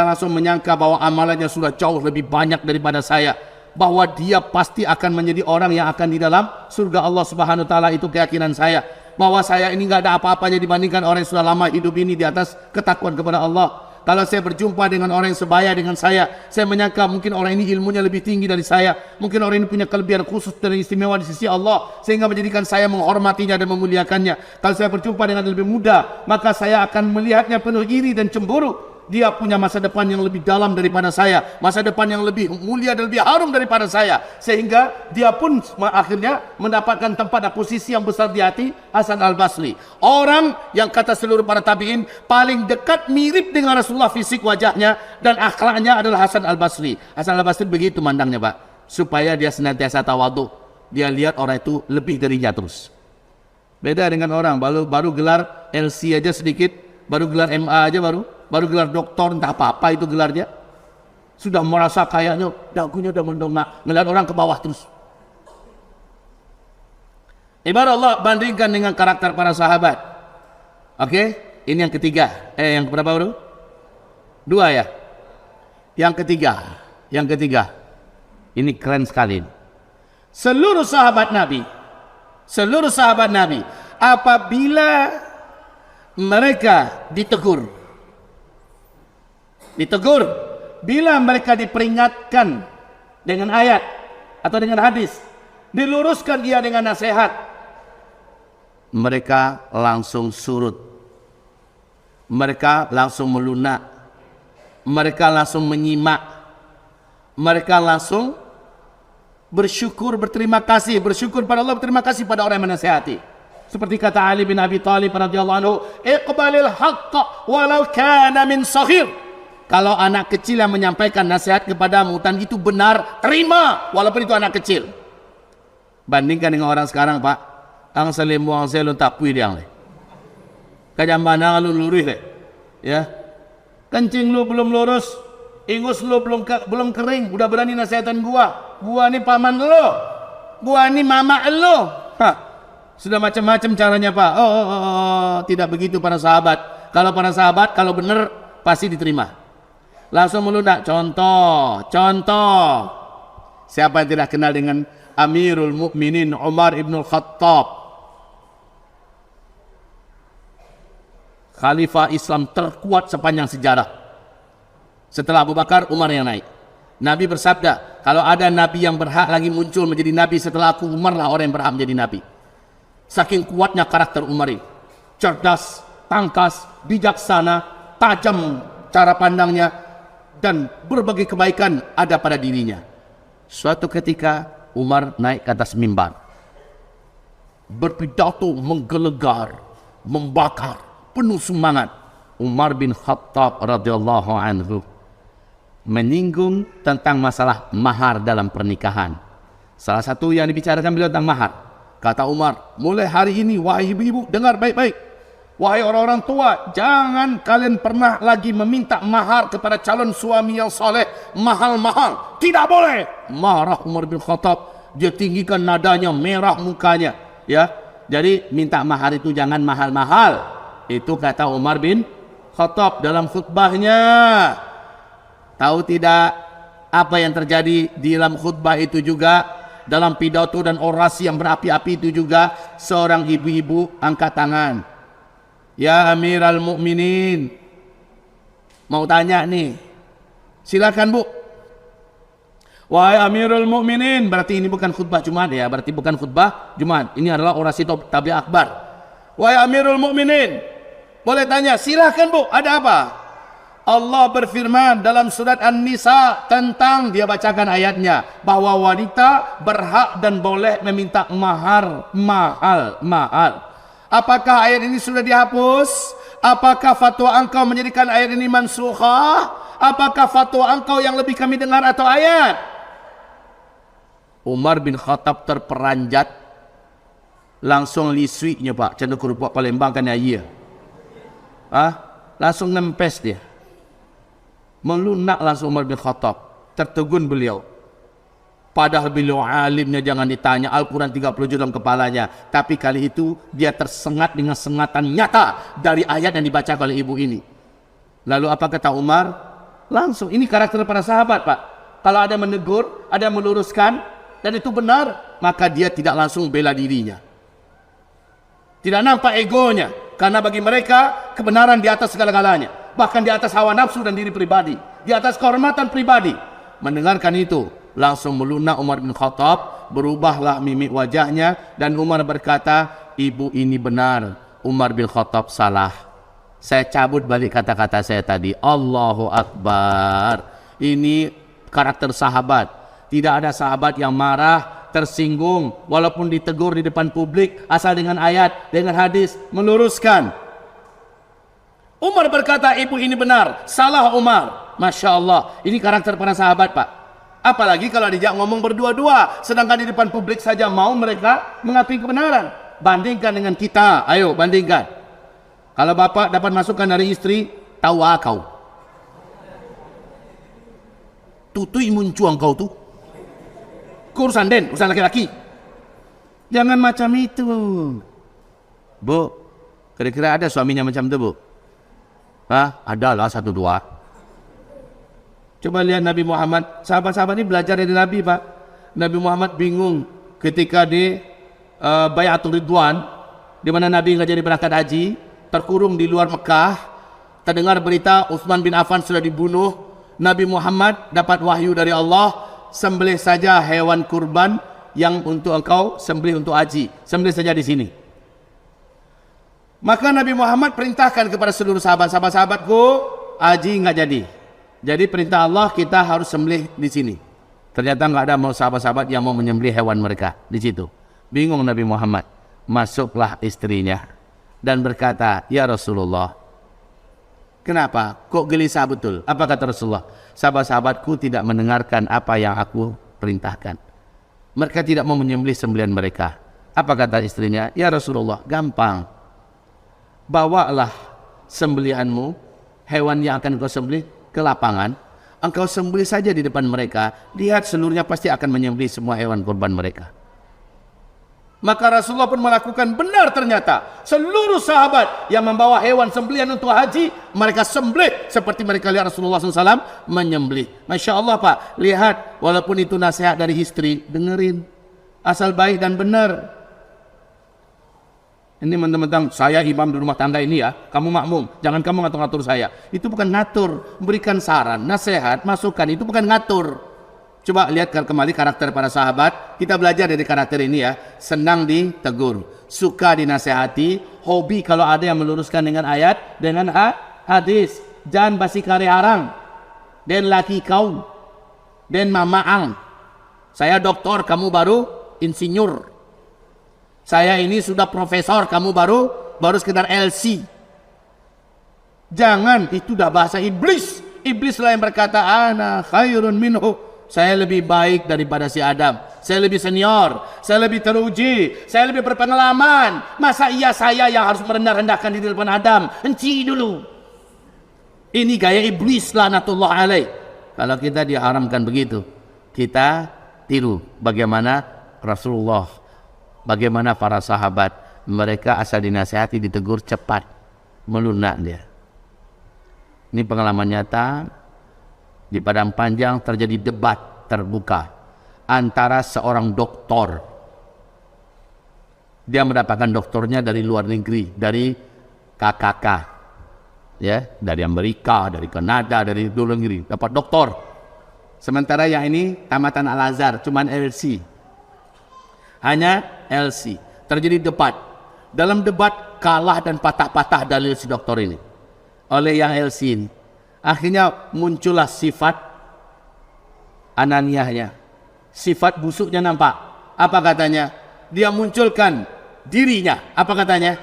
langsung menyangka bahwa amalannya sudah jauh lebih banyak daripada saya, bahwa dia pasti akan menjadi orang yang akan di dalam surga Allah Subhanahu wa taala. Itu keyakinan saya, bahwa saya ini nggak ada apa-apanya dibandingkan orang yang sudah lama hidup ini di atas ketakwaan kepada Allah. Kalau saya berjumpa dengan orang yang sebaya dengan saya menyangka mungkin orang ini ilmunya lebih tinggi dari saya, mungkin orang ini punya kelebihan khusus dan istimewa di sisi Allah sehingga menjadikan saya menghormatinya dan memuliakannya. Kalau saya berjumpa dengan lebih muda, maka saya akan melihatnya penuh iri dan cemburu. Dia punya masa depan yang lebih dalam daripada saya, masa depan yang lebih mulia dan lebih harum daripada saya, sehingga dia pun akhirnya mendapatkan tempat dan posisi yang besar di hati Hasan Al-Basri. Orang yang kata seluruh para tabi'in paling dekat mirip dengan Rasulullah fisik wajahnya dan akhlaknya adalah Hasan Al-Basri. Hasan Al-Basri begitu mandangnya Pak, supaya dia senantiasa tawadu. Dia lihat orang itu lebih darinya terus. Beda dengan orang baru gelar LC aja sedikit, baru gelar MA aja baru gelar doktor, entah apa-apa itu gelarnya, sudah merasa kayaknya dagunya udah mendongak, ngeliat orang ke bawah terus. Ibarat Allah bandingkan dengan karakter para sahabat. Oke, ini yang ketiga. Yang berapa bro? 2 ya. Yang ketiga. Ini keren sekali. Seluruh sahabat Nabi, apabila mereka ditegur, bila mereka diperingatkan dengan ayat atau dengan hadis, diluruskan ia dengan nasihat, mereka langsung surut, mereka langsung melunak, mereka langsung menyimak, mereka langsung bersyukur, berterima kasih, bersyukur pada Allah, berterima kasih pada orang yang menasihati. Seperti kata Ali bin Abi Thalib radhiyallahu anhu, iqbalil haqqa walau kana min saghir. Kalau anak kecil yang menyampaikan nasihat kepadamu dan itu benar, terima walaupun itu anak kecil. Bandingkan dengan orang sekarang Pak, ang salimu ang selon tapui dia le. Kajambana lu lurus le. Ya. Kencing lu belum lurus, ingus lu belum kering, udah berani nasihatan gua. Gua ni paman lu. Gua ni mama lu. Sudah macam-macam caranya Pak. Tidak begitu para sahabat. Kalau para sahabat kalau benar pasti diterima. Langsung melunak. Contoh. Siapa yang tidak kenal dengan Amirul Mukminin Umar ibn Khattab, Khalifah Islam terkuat sepanjang sejarah. Setelah Abu Bakar, Umar yang naik. Nabi bersabda, kalau ada Nabi yang berhak lagi muncul menjadi Nabi setelah aku, Umar lah orang yang berhak menjadi Nabi. Saking kuatnya karakter Umar ini. Cerdas, tangkas, bijaksana, tajam cara pandangnya, dan berbagai kebaikan ada pada dirinya. Suatu ketika Umar naik ke atas mimbar, berpidato menggelegar, membakar, penuh semangat. Umar bin Khattab radhiyallahu anhu menyinggung tentang masalah mahar dalam pernikahan. Salah satu yang dibicarakan beliau tentang mahar. Kata Umar, mulai hari ini wahai ibu-ibu dengar baik-baik. Wahai orang-orang tua, jangan kalian pernah lagi meminta mahar kepada calon suami yang soleh mahal-mahal, tidak boleh. Marah Umar bin Khattab, dia tinggikan nadanya, merah mukanya, ya. Jadi minta mahar itu jangan mahal-mahal. Itu kata Umar bin Khattab dalam khutbahnya. Tahu tidak apa yang terjadi di dalam khutbah itu juga? Dalam pidato dan orasi yang berapi-api itu juga, seorang ibu-ibu angkat tangan. Ya Amirul Mukminin, mau tanya nih, silakan Bu. Wahai Amirul Mukminin, berarti ini bukan khutbah Jumat ya, berarti bukan khutbah Jumat. Ini adalah orasi tabligh akbar. Wahai Amirul Mukminin, boleh tanya, silakan Bu, ada apa? Allah berfirman dalam surat An-Nisa tentang, dia bacakan ayatnya, bahwa wanita berhak dan boleh meminta mahar mahal. Apakah ayat ini sudah dihapus? Apakah fatwa engkau menjadikan ayat ini mansukhah? Apakah fatwa engkau yang lebih kami dengar atau ayat? Umar bin Khattab terperanjat, langsung liswinya Pak, canda kerupuk Palembang kan ya. Langsung nempes dia. Melunak langsung Umar bin Khattab, tertegun beliau. Padahal beliau alimnya jangan ditanya, Al-Quran 30 juz dalam kepalanya. Tapi kali itu dia tersengat dengan sengatan nyata dari ayat yang dibaca oleh ibu ini. Lalu apa kata Umar? Langsung, ini karakter para sahabat Pak. Kalau ada menegur, ada meluruskan, dan itu benar, maka dia tidak langsung bela dirinya. Tidak nampak egonya, karena bagi mereka kebenaran di atas segala-galanya. Bahkan di atas hawa nafsu dan diri pribadi, di atas kehormatan pribadi. Mendengarkan itu, langsung melunak Umar bin Khattab, berubahlah mimik wajahnya, dan Umar berkata, ibu ini benar, Umar bin Khattab salah. Saya cabut balik kata-kata saya tadi. Allahu Akbar. Ini karakter sahabat. Tidak ada sahabat yang marah, tersinggung, walaupun ditegur di depan publik, asal dengan ayat, dengan hadis, meluruskan. Umar berkata, ibu ini benar, salah Umar. Masya Allah, ini karakter para sahabat Pak. Apalagi kalau dijak ngomong berdua-dua, sedangkan di depan publik saja mau mereka mengakui kebenaran. Bandingkan dengan kita, ayo bandingkan. Kalau bapak dapat masukan dari istri, tahu kau. Tutui muncuang kau tuh. Urusan den, urusan laki-laki. Jangan macam itu. Bu, kira-kira ada suaminya macam itu Bu? Adalah satu dua. Coba lihat Nabi Muhammad, sahabat-sahabat ini belajar dari Nabi Pak. Nabi Muhammad bingung ketika di Bayatul Ridwan, di mana Nabi nggak jadi berangkat haji, terkurung di luar Mekah. Terdengar berita Utsman bin Affan sudah dibunuh. Nabi Muhammad dapat wahyu dari Allah, sembelih saja hewan kurban yang untuk engkau sembelih untuk haji, sembelih saja di sini. Maka Nabi Muhammad perintahkan kepada seluruh sahabatku, haji nggak jadi. Jadi perintah Allah, kita harus sembelih di sini. Ternyata nggak ada mau sahabat-sahabat yang mau menyembelih hewan mereka di situ. Bingung Nabi Muhammad. Masuklah istrinya dan berkata, ya Rasulullah, kenapa? Kok gelisah betul? Apa kata Rasulullah? Sahabat-sahabatku tidak mendengarkan apa yang aku perintahkan. Mereka tidak mau menyembelih sembelihan mereka. Apa kata istrinya? Ya Rasulullah, gampang. Bawalah sembelihanmu, hewan yang akan kau sembelih ke lapangan. Engkau sembelih saja di depan mereka. Lihat seluruhnya pasti akan menyembelih semua hewan kurban mereka. Maka Rasulullah pun melakukan, benar ternyata. Seluruh sahabat yang membawa hewan sembelihan untuk haji, mereka sembelih seperti mereka lihat Rasulullah SAW menyembelih. Masya Allah Pak, lihat, walaupun itu nasihat dari istri, dengerin. Asal baik dan benar. Ini mentang-mentang saya imam di rumah tangga ini ya, kamu makmum, jangan kamu ngatur-ngatur saya. Itu bukan ngatur, memberikan saran, nasihat, masukan, itu bukan ngatur. Coba lihat kembali karakter para sahabat, kita belajar dari karakter ini ya. Senang ditegur, suka dinasehati, hobi kalau ada yang meluruskan dengan ayat, dengan hadis. Jangan basi kare arang, dan laki kau, dan mamaang. Saya doktor, kamu baru insinyur. Saya ini sudah profesor, kamu baru sekedar LC. Jangan, itu udah bahasa iblis. Iblislah yang berkata, ana khairun minhu. Saya lebih baik daripada si Adam. Saya lebih senior, saya lebih teruji, saya lebih berpengalaman. Masa iya saya yang harus merendah-rendahkan diri depan Adam? Henti dulu. Ini gaya iblis laknatullah alaih. Kalau kita diharamkan begitu, kita tiru bagaimana Rasulullah, bagaimana para sahabat, mereka asal dinasihati ditegur cepat melunak dia. Ini pengalaman nyata. Di Padang Panjang terjadi debat terbuka antara seorang doktor. Dia mendapatkan doktornya dari luar negeri, dari KKK, ya, dari Amerika, dari Kanada, dari luar negeri, dapat doktor. Sementara yang ini tamatan Al-Azhar, cuman LC, hanya LC. Terjadi debat. Dalam debat kalah dan patah-patah dalil si doktor ini oleh yang LC ini. Akhirnya muncullah sifat ananiahnya, sifat busuknya nampak. Apa katanya? Dia munculkan dirinya. Apa katanya?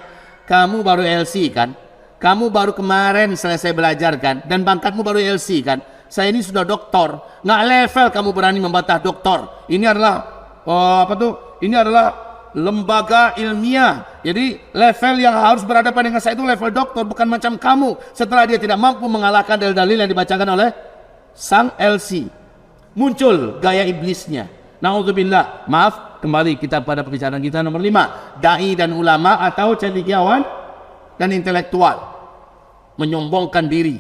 Kamu baru LC kan? Kamu baru kemarin selesai belajar kan? Dan pangkatmu baru LC kan? Saya ini sudah doktor. Nggak level kamu berani membantah doktor. Ini adalah Ini adalah lembaga ilmiah. Jadi level yang harus berhadapan dengan saya itu level doktor, bukan macam kamu. Setelah dia tidak mampu mengalahkan dalil-dalil yang dibacakan oleh sang LC, muncul gaya iblisnya. Na'udzubillah. Maaf, kembali kita pada pembicaraan kita nomor 5. Dai dan ulama atau cendekiawan dan intelektual menyombongkan diri.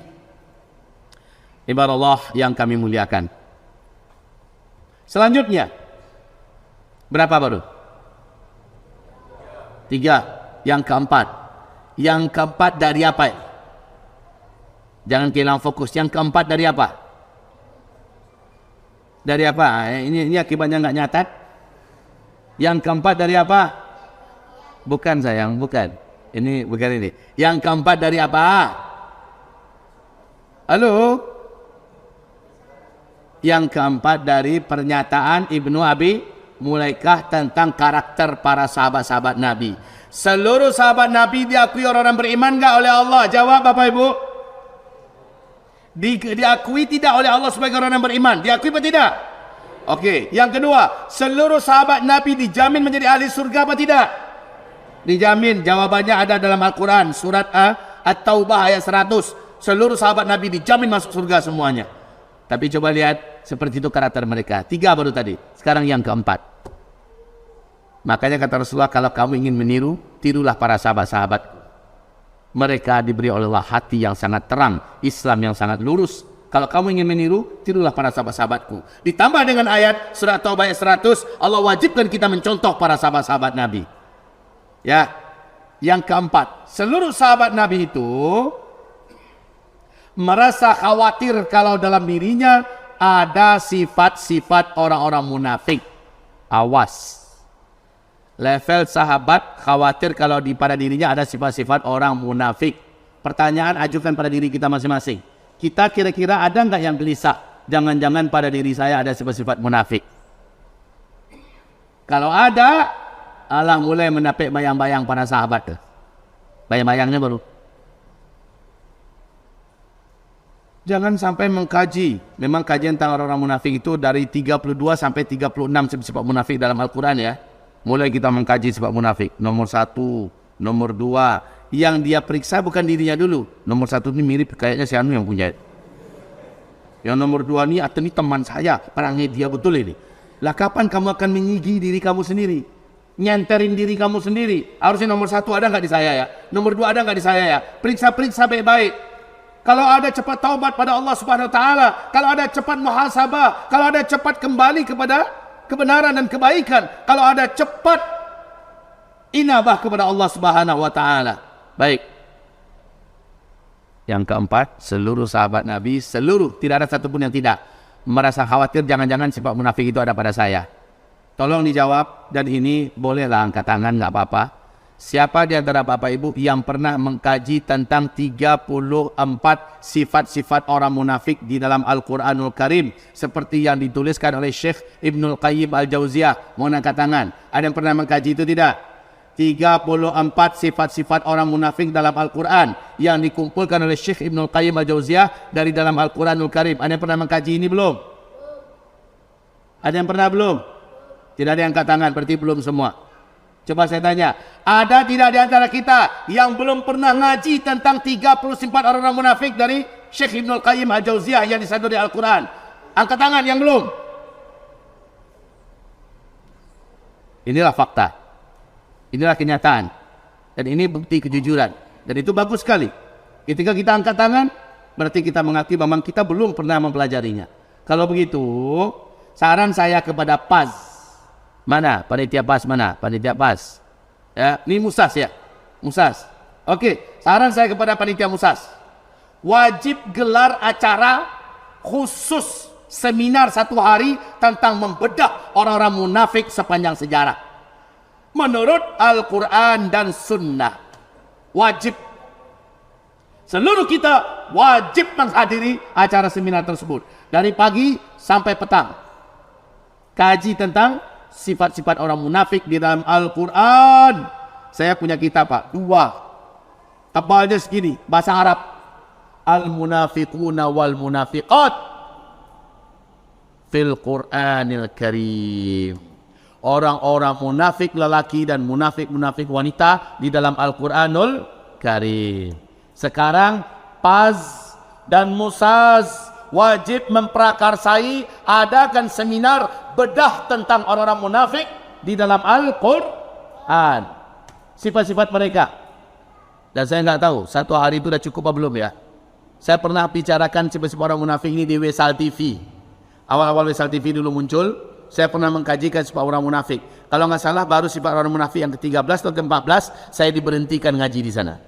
Ibarat Allah yang kami muliakan. Selanjutnya, berapa baru? 3. Yang keempat. Yang keempat dari apa? Jangan kehilangan fokus. Yang keempat dari apa? Dari apa? Ini akibatnya nggak nyatat. Yang keempat dari apa? Bukan sayang, bukan. Ini bukan ini. Yang keempat dari apa? Halo? Yang keempat dari pernyataan Ibnu Abi Mulaikah tentang karakter para sahabat-sahabat Nabi. Seluruh sahabat Nabi diakui orang-orang beriman enggak oleh Allah? Jawab Bapak Ibu. Diakui tidak oleh Allah sebagai orang yang beriman? Diakui atau tidak? Oke. Yang kedua, seluruh sahabat Nabi dijamin menjadi ahli surga apa tidak? Dijamin. Jawabannya ada dalam Al-Quran. Surat At-Taubah ayat 100. Seluruh sahabat Nabi dijamin masuk surga semuanya. Tapi coba lihat seperti itu karakter mereka. 3 baru tadi. Sekarang yang keempat. Makanya kata Rasulullah, kalau kamu ingin meniru, tirulah para sahabat-sahabatku. Mereka diberi oleh Allah hati yang sangat terang, Islam yang sangat lurus. Kalau kamu ingin meniru, tirulah para sahabat-sahabatku. Ditambah dengan ayat surat Taubah ayat 100, Allah wajibkan kita mencontoh para sahabat-sahabat Nabi. Ya. Yang keempat, seluruh sahabat Nabi itu merasa khawatir kalau dalam dirinya ada sifat-sifat orang-orang munafik. Awas. Level sahabat khawatir kalau pada dirinya ada sifat-sifat orang munafik. Pertanyaan ajukan pada diri kita masing-masing. Kita kira-kira ada nggak yang gelisah? Jangan-jangan pada diri saya ada sifat-sifat munafik. Kalau ada, Allah mulai menapik bayang-bayang para sahabat. Bayang-bayangnya baru. Jangan sampai mengkaji. Memang kajian tentang orang-orang munafik itu dari 32 sampai 36 sifat munafik dalam Al-Quran ya. Mulai kita mengkaji sifat munafik. Nomor 1, nomor 2. Yang dia periksa bukan dirinya dulu. Nomor 1 ini mirip kayaknya si Anu yang punya. Yang nomor 2 ini, atau ini teman saya. Orangnya dia betul ini. Lah kapan kamu akan mengigi diri kamu sendiri? Nyenterin diri kamu sendiri. Harusnya nomor 1 ada nggak di saya ya? Nomor 2 ada nggak di saya ya? Periksa-periksa baik-baik. Kalau ada cepat taubat pada Allah Subhanahu wa taala, kalau ada cepat muhasabah, kalau ada cepat kembali kepada kebenaran dan kebaikan, kalau ada cepat inabah kepada Allah Subhanahu wa taala. Baik. Yang keempat, seluruh sahabat Nabi, tidak ada satupun yang tidak merasa khawatir jangan-jangan sifat munafik itu ada pada saya. Tolong dijawab, dan ini bolehlah angkat tangan, nggak apa-apa. Siapa di antara Bapak Ibu yang pernah mengkaji tentang 34 sifat-sifat orang munafik di dalam Al-Quranul Karim seperti yang dituliskan oleh Syekh Ibnul Qayyim Al-Jauziyah? Mohon angkat tangan. Ada yang pernah mengkaji itu tidak? 34 sifat-sifat orang munafik dalam Al-Quran yang dikumpulkan oleh Syekh Ibnul Qayyim Al-Jauziyah dari dalam Al-Quranul Karim. Ada yang pernah mengkaji ini belum? Ada yang pernah belum? Tidak ada yang angkat tangan, berarti belum semua. Coba saya tanya, ada tidak di antara kita yang belum pernah ngaji tentang 34 orang munafik dari Syekh Ibnul Qayyim Al-Jauziyah yang disandarkan di Al-Quran? Angkat tangan yang belum. Inilah fakta. Inilah kenyataan. Dan ini bukti kejujuran. Dan itu bagus sekali. Ketika kita angkat tangan, berarti kita mengakui memang kita belum pernah mempelajarinya. Kalau begitu, saran saya kepada PAS. Mana? Panitia PAS mana? Panitia PAS. Ya, ini Musas ya. Musas. Oke, saran saya kepada panitia Musas. Wajib gelar acara khusus seminar 1 hari tentang membedah orang-orang munafik sepanjang sejarah. Menurut Al-Quran dan Sunnah. Wajib. Seluruh kita wajib menghadiri acara seminar tersebut. Dari pagi sampai petang. Kaji tentang sifat-sifat orang munafik di dalam Al-Quran. Saya punya kitab Pak, 2. Tebalnya segini, bahasa Arab. Al-munafiquna wal munafiqat fil Qur'anil Karim. Orang-orang munafik lelaki dan munafik-munafik wanita di dalam Al-Quranul Karim. Sekarang PAS dan Musaz wajib memprakarsai adakan seminar bedah tentang orang-orang munafik di dalam Al-Quran. Sifat-sifat mereka. Dan saya nggak tahu 1 hari itu dah cukup apa belum ya. Saya pernah bicarakan sifat-sifat orang munafik ini di Wesal TV. Awal-awal Wesal TV dulu muncul, saya pernah mengkajikan sifat orang munafik. Kalau nggak salah baru sifat orang munafik yang ke-13 atau ke-14 saya diberhentikan ngaji di sana.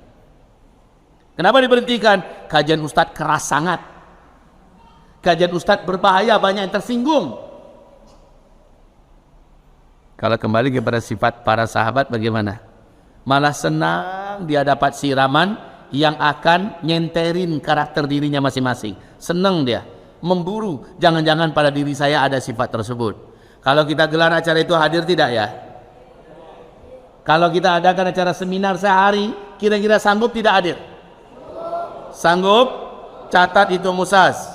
Kenapa diberhentikan? Kajian Ustadz keras sangat. Kajian Ustadz berbahaya, banyak yang tersinggung. Kalau kembali kepada sifat para sahabat bagaimana? Malah senang dia dapat siraman yang akan nyenterin karakter dirinya masing-masing. Senang dia, memburu, jangan-jangan pada diri saya ada sifat tersebut. Kalau kita gelar acara itu hadir tidak ya? Kalau kita adakan acara seminar sehari, kira-kira sanggup tidak hadir? Sanggup? Catat itu Musas.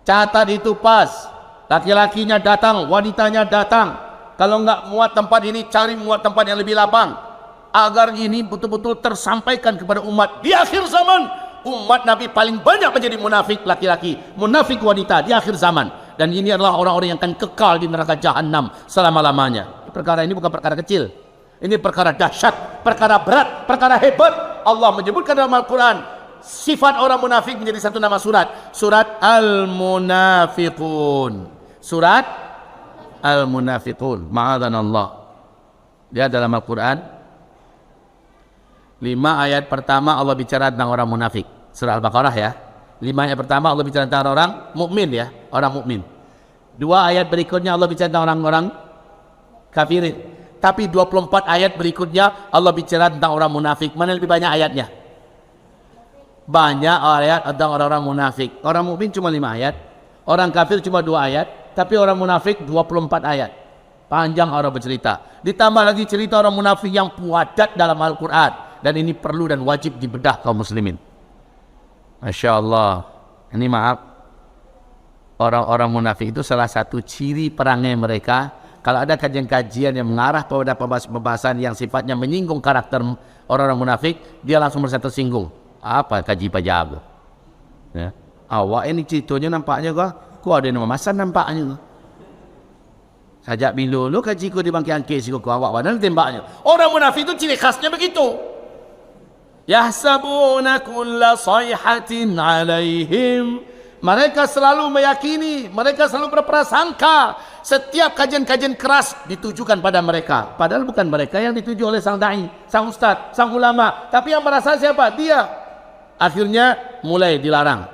Catat itu PAS. Laki-lakinya datang, wanitanya datang. Kalau enggak muat tempat ini, cari muat tempat yang lebih lapang. Agar ini betul-betul tersampaikan kepada umat. Di akhir zaman, umat Nabi paling banyak menjadi munafik laki-laki, munafik wanita di akhir zaman. Dan ini adalah orang-orang yang akan kekal di neraka jahanam selama-lamanya. Perkara ini bukan perkara kecil. Ini perkara dahsyat, perkara berat, perkara hebat. Allah menyebutkan dalam Al-Quran sifat orang munafik menjadi satu nama surat. Surat Al-Munafiqun. Surat Al-Munafiqun. Ma'adhanallah. Dia dalam Al-Quran 5 ayat pertama Allah bicara tentang orang munafik. Surah Al-Baqarah ya. 5 ayat pertama Allah bicara tentang orang mukmin ya, orang mukmin. 2 ayat berikutnya Allah bicara tentang orang-orang kafirin. Tapi 24 ayat berikutnya Allah bicara tentang orang munafik. Mana lebih banyak ayatnya? Banyak ayat tentang orang-orang munafik. Orang mukmin cuma 5 ayat, orang kafir cuma 2 ayat, tapi orang munafik 24 ayat. Panjang orang bercerita. Ditambah lagi cerita orang munafik yang puadat dalam Al-Quran. Dan ini perlu dan wajib dibedah kaum muslimin. Masya Allah. Ini maaf, orang-orang munafik itu salah satu ciri perangai mereka. Kalau ada kajian-kajian yang mengarah pada pembahasan yang sifatnya menyinggung karakter orang-orang munafik, dia langsung merasa tersinggung. Apa kaji pajago? Ya. Awak ini ceritanya nampaknya kok ada nama masan nampaknya. Sajak bila lu kaji ku di bangkai-angkai siku awak padahal tembaknya. Orang munafik itu ciri khasnya begitu. Yahsabuna kulla sayhatin alaihim. Mereka selalu meyakini, mereka selalu berprasangka setiap kajian-kajian keras ditujukan pada mereka. Padahal bukan mereka yang dituju oleh sang da'i, sang ustaz, sang ulama. Tapi yang merasa siapa? Dia. Akhirnya mulai dilarang.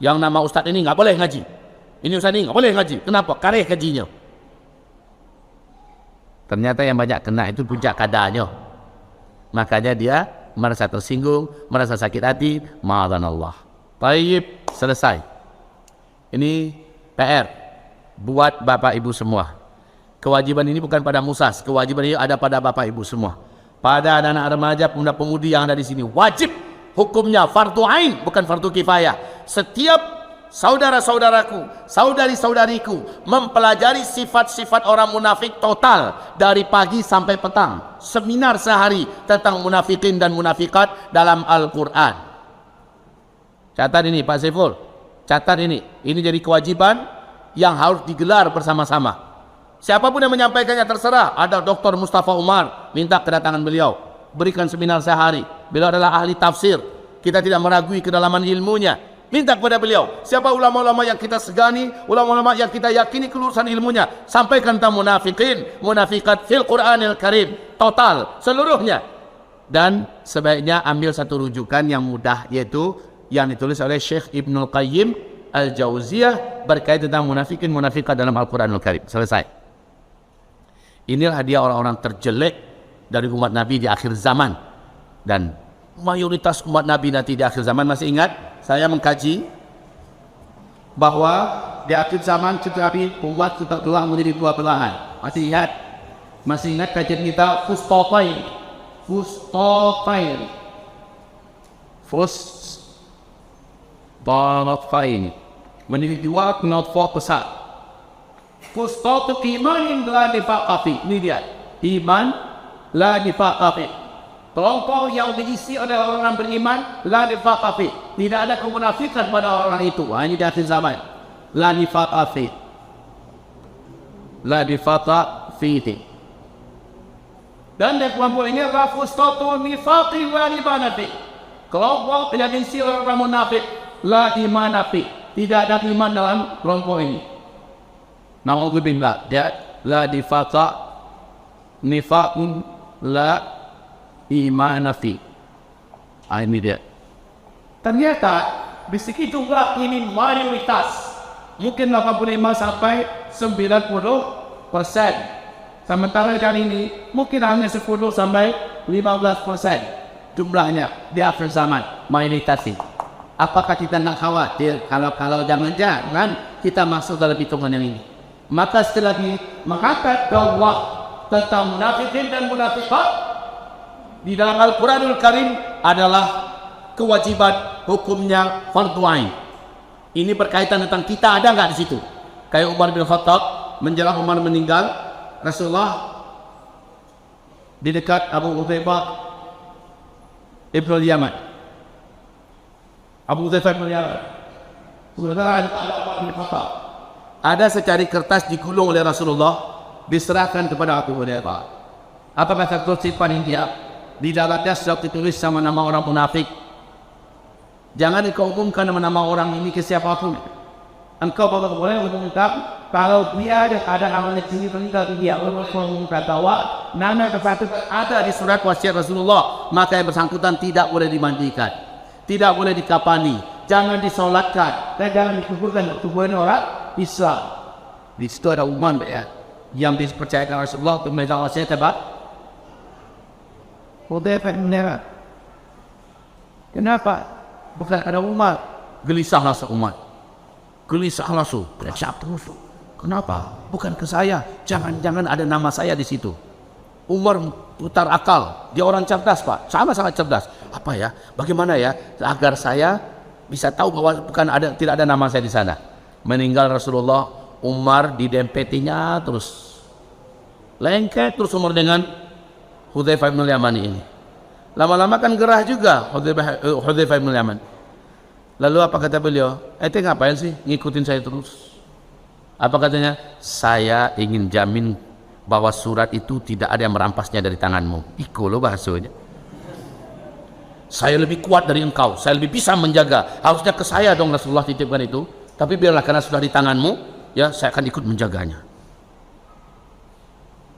Yang nama ustaz ini nggak boleh ngaji. Ini ustaz ini nggak boleh ngaji. Kenapa? Kareh kajinya. Ternyata yang banyak kena itu puncak kadarnya. Makanya dia merasa tersinggung, merasa sakit hati. Ma'adhanallah. Tayyib, selesai. Ini PR buat bapak ibu semua. Kewajiban ini bukan pada Musas, kewajiban ini ada pada bapak ibu semua. Pada anak-anak remaja, pemuda-pemudi yang ada di sini, wajib hukumnya fardu ain, bukan fardu kifayah. Setiap saudara-saudaraku, saudari-saudariku mempelajari sifat-sifat orang munafik total dari pagi sampai petang. Seminar sehari tentang munafikin dan munafikat dalam Al-Quran. Catat ini Pak Saiful. Catat ini jadi kewajiban yang harus digelar bersama-sama. Siapapun yang menyampaikannya terserah. Ada Dr. Mustafa Umar, minta kedatangan beliau, berikan seminar sehari. Beliau adalah ahli tafsir, kita tidak meragui kedalaman ilmunya. Minta kepada beliau, siapa ulama-ulama yang kita segani, ulama-ulama yang kita yakini kelurusan ilmunya, sampaikan tentang munafikin, munafikat fil Quranil Karim, total, seluruhnya. Dan sebaiknya ambil satu rujukan yang mudah, yaitu yang ditulis oleh Syekh Ibnul Qayyim Al-Jauziyah berkaitan tentang munafikin, munafikat dalam Al-Quranul Karim. Selesai. Inilah dia orang-orang terjelek dari umat Nabi di akhir zaman. Dan mayoritas umat Nabi nanti di akhir zaman, masih ingat? Saya mengkaji bahwa di akhir zaman Nabi umat sudah telah menjadi dua belahan. Masih ingat kajian kita Fustofain. Menjadi dua kenal besar. Fustofain iman yang telah difakafi. Ini dia, iman la difakafi. Kelompok yang diisi oleh orang beriman, la nifaqa fi. Tidak ada kemunafikan pada orang itu. Ini di akhir zaman. La nifaqa fi. La nifaqa fi. Dan dari kelompok ini rafustatu nifaqi wa imanati. Kelompok yang diisi oleh orang munafik, la imanafi. Tidak ada iman dalam kelompok ini. Na'udzubillah. La nifaqa nifaqun la imanafi. Ini dia. Ternyata di segitu ini mayoritas, mungkin 85 sampai 90%. Sementara kali ini mungkin hanya 10 sampai 15% jumlahnya di akhir zaman mayoritas ini. Apakah kita nak khawatir kalau jangan-jangan kita masuk dalam hitungan yang ini? Maka setelah mengangkat Allah tentang munafikin dan munafiqat di dalam Al-Quranul Karim adalah kewajiban hukumnya fardu ain. Ini berkaitan tentang kita, ada nggak di situ? Kayak Umar bin Khattab, menjelang Umar meninggal, Rasulullah di dekat Abu Hudzaifah Ibn Yaman. Abu Hudzaifah Ibn Yaman. Ada secari kertas digulung oleh Rasulullah, diserahkan kepada Abu Hudzaifah. Apa kata tersipan dia? Di dalamnya sudah ditulis sama nama orang munafik. Jangan engkau umumkan nama-nama orang ini ke siapapun. Engkau boleh mengungkap kalau dia ada amalnya sini meninggal dia mengungkap bahwa nama tersebut ada di surat wasiat Rasulullah, maka yang bersangkutan tidak boleh dimandikan, tidak boleh dikafani, jangan disolatkan, dan jangan dikuburkan kuburan orang Islam. Di situ ada umat ya, yang dipercayakan Rasulullah untuk memegang wasiat tebat. Kenapa? Bukan ada umat. Gelisahlah seumat. Gelisahlah su. Kenapa? Bukan ke saya. Jangan-jangan ada nama saya di situ. Umar putar akal. Dia orang cerdas, Pak. Sangat cerdas. Apa ya? Bagaimana ya agar saya bisa tahu bahwa tidak ada nama saya di sana. Meninggal Rasulullah, Umar didempetinya terus. Lengket terus Umar dengan Hudzaifah bin Yaman ini. Lama-lama kan gerah juga Hudzaifah bin Yaman. Lalu apa kata beliau? Ente ngapain sih ngikutin saya terus? Apa katanya? Saya ingin jamin bahwa surat itu tidak ada yang merampasnya dari tanganmu. Iko lo bahasanya. Saya lebih kuat dari engkau, saya lebih bisa menjaga. Harusnya ke saya dong Rasulullah titipkan itu. Tapi biarlah karena sudah di tanganmu, ya saya akan ikut menjaganya.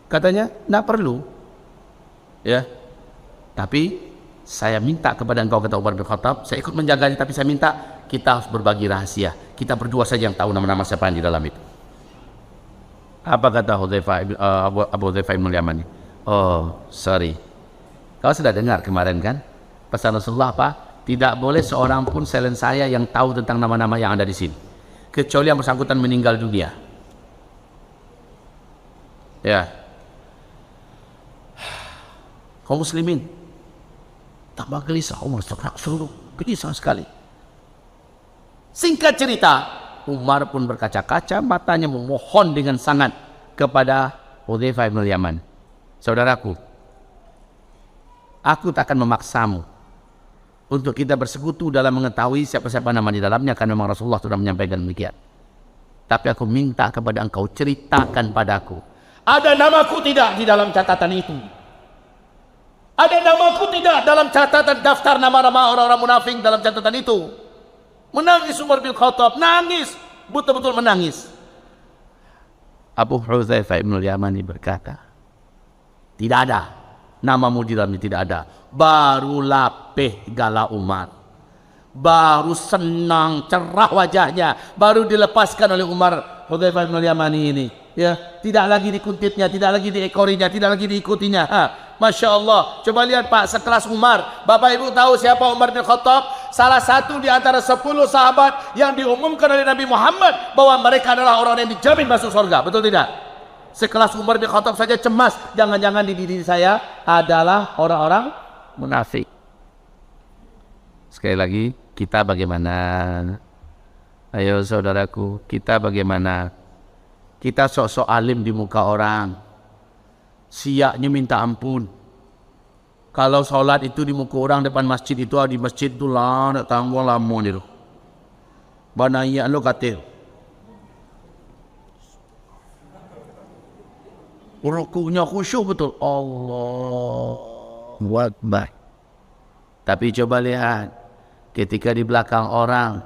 Katanya, nggak perlu. Ya, tapi saya minta kepada engkau, kata Umar bin Khattab, saya ikut menjaganya, tapi saya minta kita harus berbagi rahasia. Kita berdua saja yang tahu nama-nama siapa yang di dalam itu. Apa kata Abu Hudzaifah bin Yaman? Oh, sorry. Kau sudah dengar kemarin kan? Pesan Rasulullah apa? Tidak boleh seorang pun selain saya yang tahu tentang nama-nama yang ada di sini, kecuali yang bersangkutan meninggal dunia. Ya. Kaum muslimin tambah gelisah. Umar seluruh gelisah sekali. Singkat cerita, Umar pun berkaca-kaca, matanya memohon dengan sangat kepada Hudzaifah bin Yaman. Saudaraku, aku tak akan memaksamu untuk kita bersekutu dalam mengetahui siapa-siapa nama di dalamnya, karena memang Rasulullah sudah menyampaikan demikian. Tapi aku minta kepada engkau, ceritakan padaku, ada namaku tidak di dalam catatan itu? Ada namaku tidak dalam catatan daftar nama-nama orang-orang munafik dalam catatan itu? Menangis Umar bin Khattab, nangis, betul-betul menangis. Abu Hudzaifah bin Yamani berkata, tidak ada, namamu di dalamnya tidak ada. Baru lapeh gala Umar, baru senang, cerah wajahnya, baru dilepaskan oleh Umar Hudzaifah bin Yamani ini. Ya, tidak lagi dikuntitnya, tidak lagi diekorinya, tidak lagi diikutinya. Masya Allah, coba lihat Pak, sekelas Umar. Bapak Ibu tahu siapa Umar bin Khattab? Salah satu di antara 10 sahabat yang diumumkan oleh Nabi Muhammad bahwa mereka adalah orang yang dijamin masuk surga. Betul tidak? Sekelas Umar bin Khattab saja cemas, jangan-jangan di diri saya adalah orang-orang munafik. Sekali lagi, kita bagaimana? Ayo saudaraku, kita bagaimana? Kita sok-sok alim di muka orang, siaknya minta ampun. Kalau sholat itu di muka orang depan masjid itu, di masjid itu lah, nak tanggung lama ni tu. Banaya lo katil. Rukuknya khusyuk betul. Allah Akbar. Tapi coba lihat, ketika di belakang orang,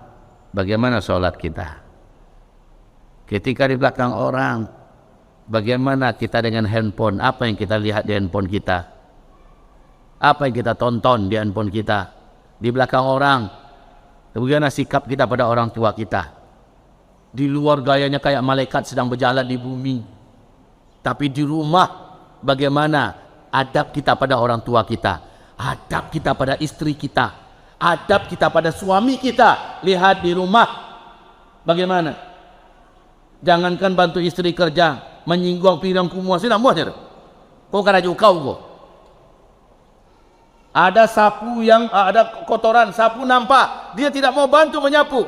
bagaimana sholat kita? Ketika di belakang orang, bagaimana kita dengan handphone? Apa yang kita lihat di handphone kita? Apa yang kita tonton di handphone kita? Di belakang orang, bagaimana sikap kita pada orang tua kita? Di luar gayanya kayak malaikat sedang berjalan di bumi. Tapi di rumah, bagaimana adab kita pada orang tua kita? Adab kita pada istri kita? Adab kita pada suami kita? Lihat di rumah, bagaimana? Jangankan bantu istri kerja, menyinggung pirang kumuas, tidak muasir. Kau kan aja kau. Ada sapu yang ada kotoran, sapu nampak, dia tidak mau bantu menyapu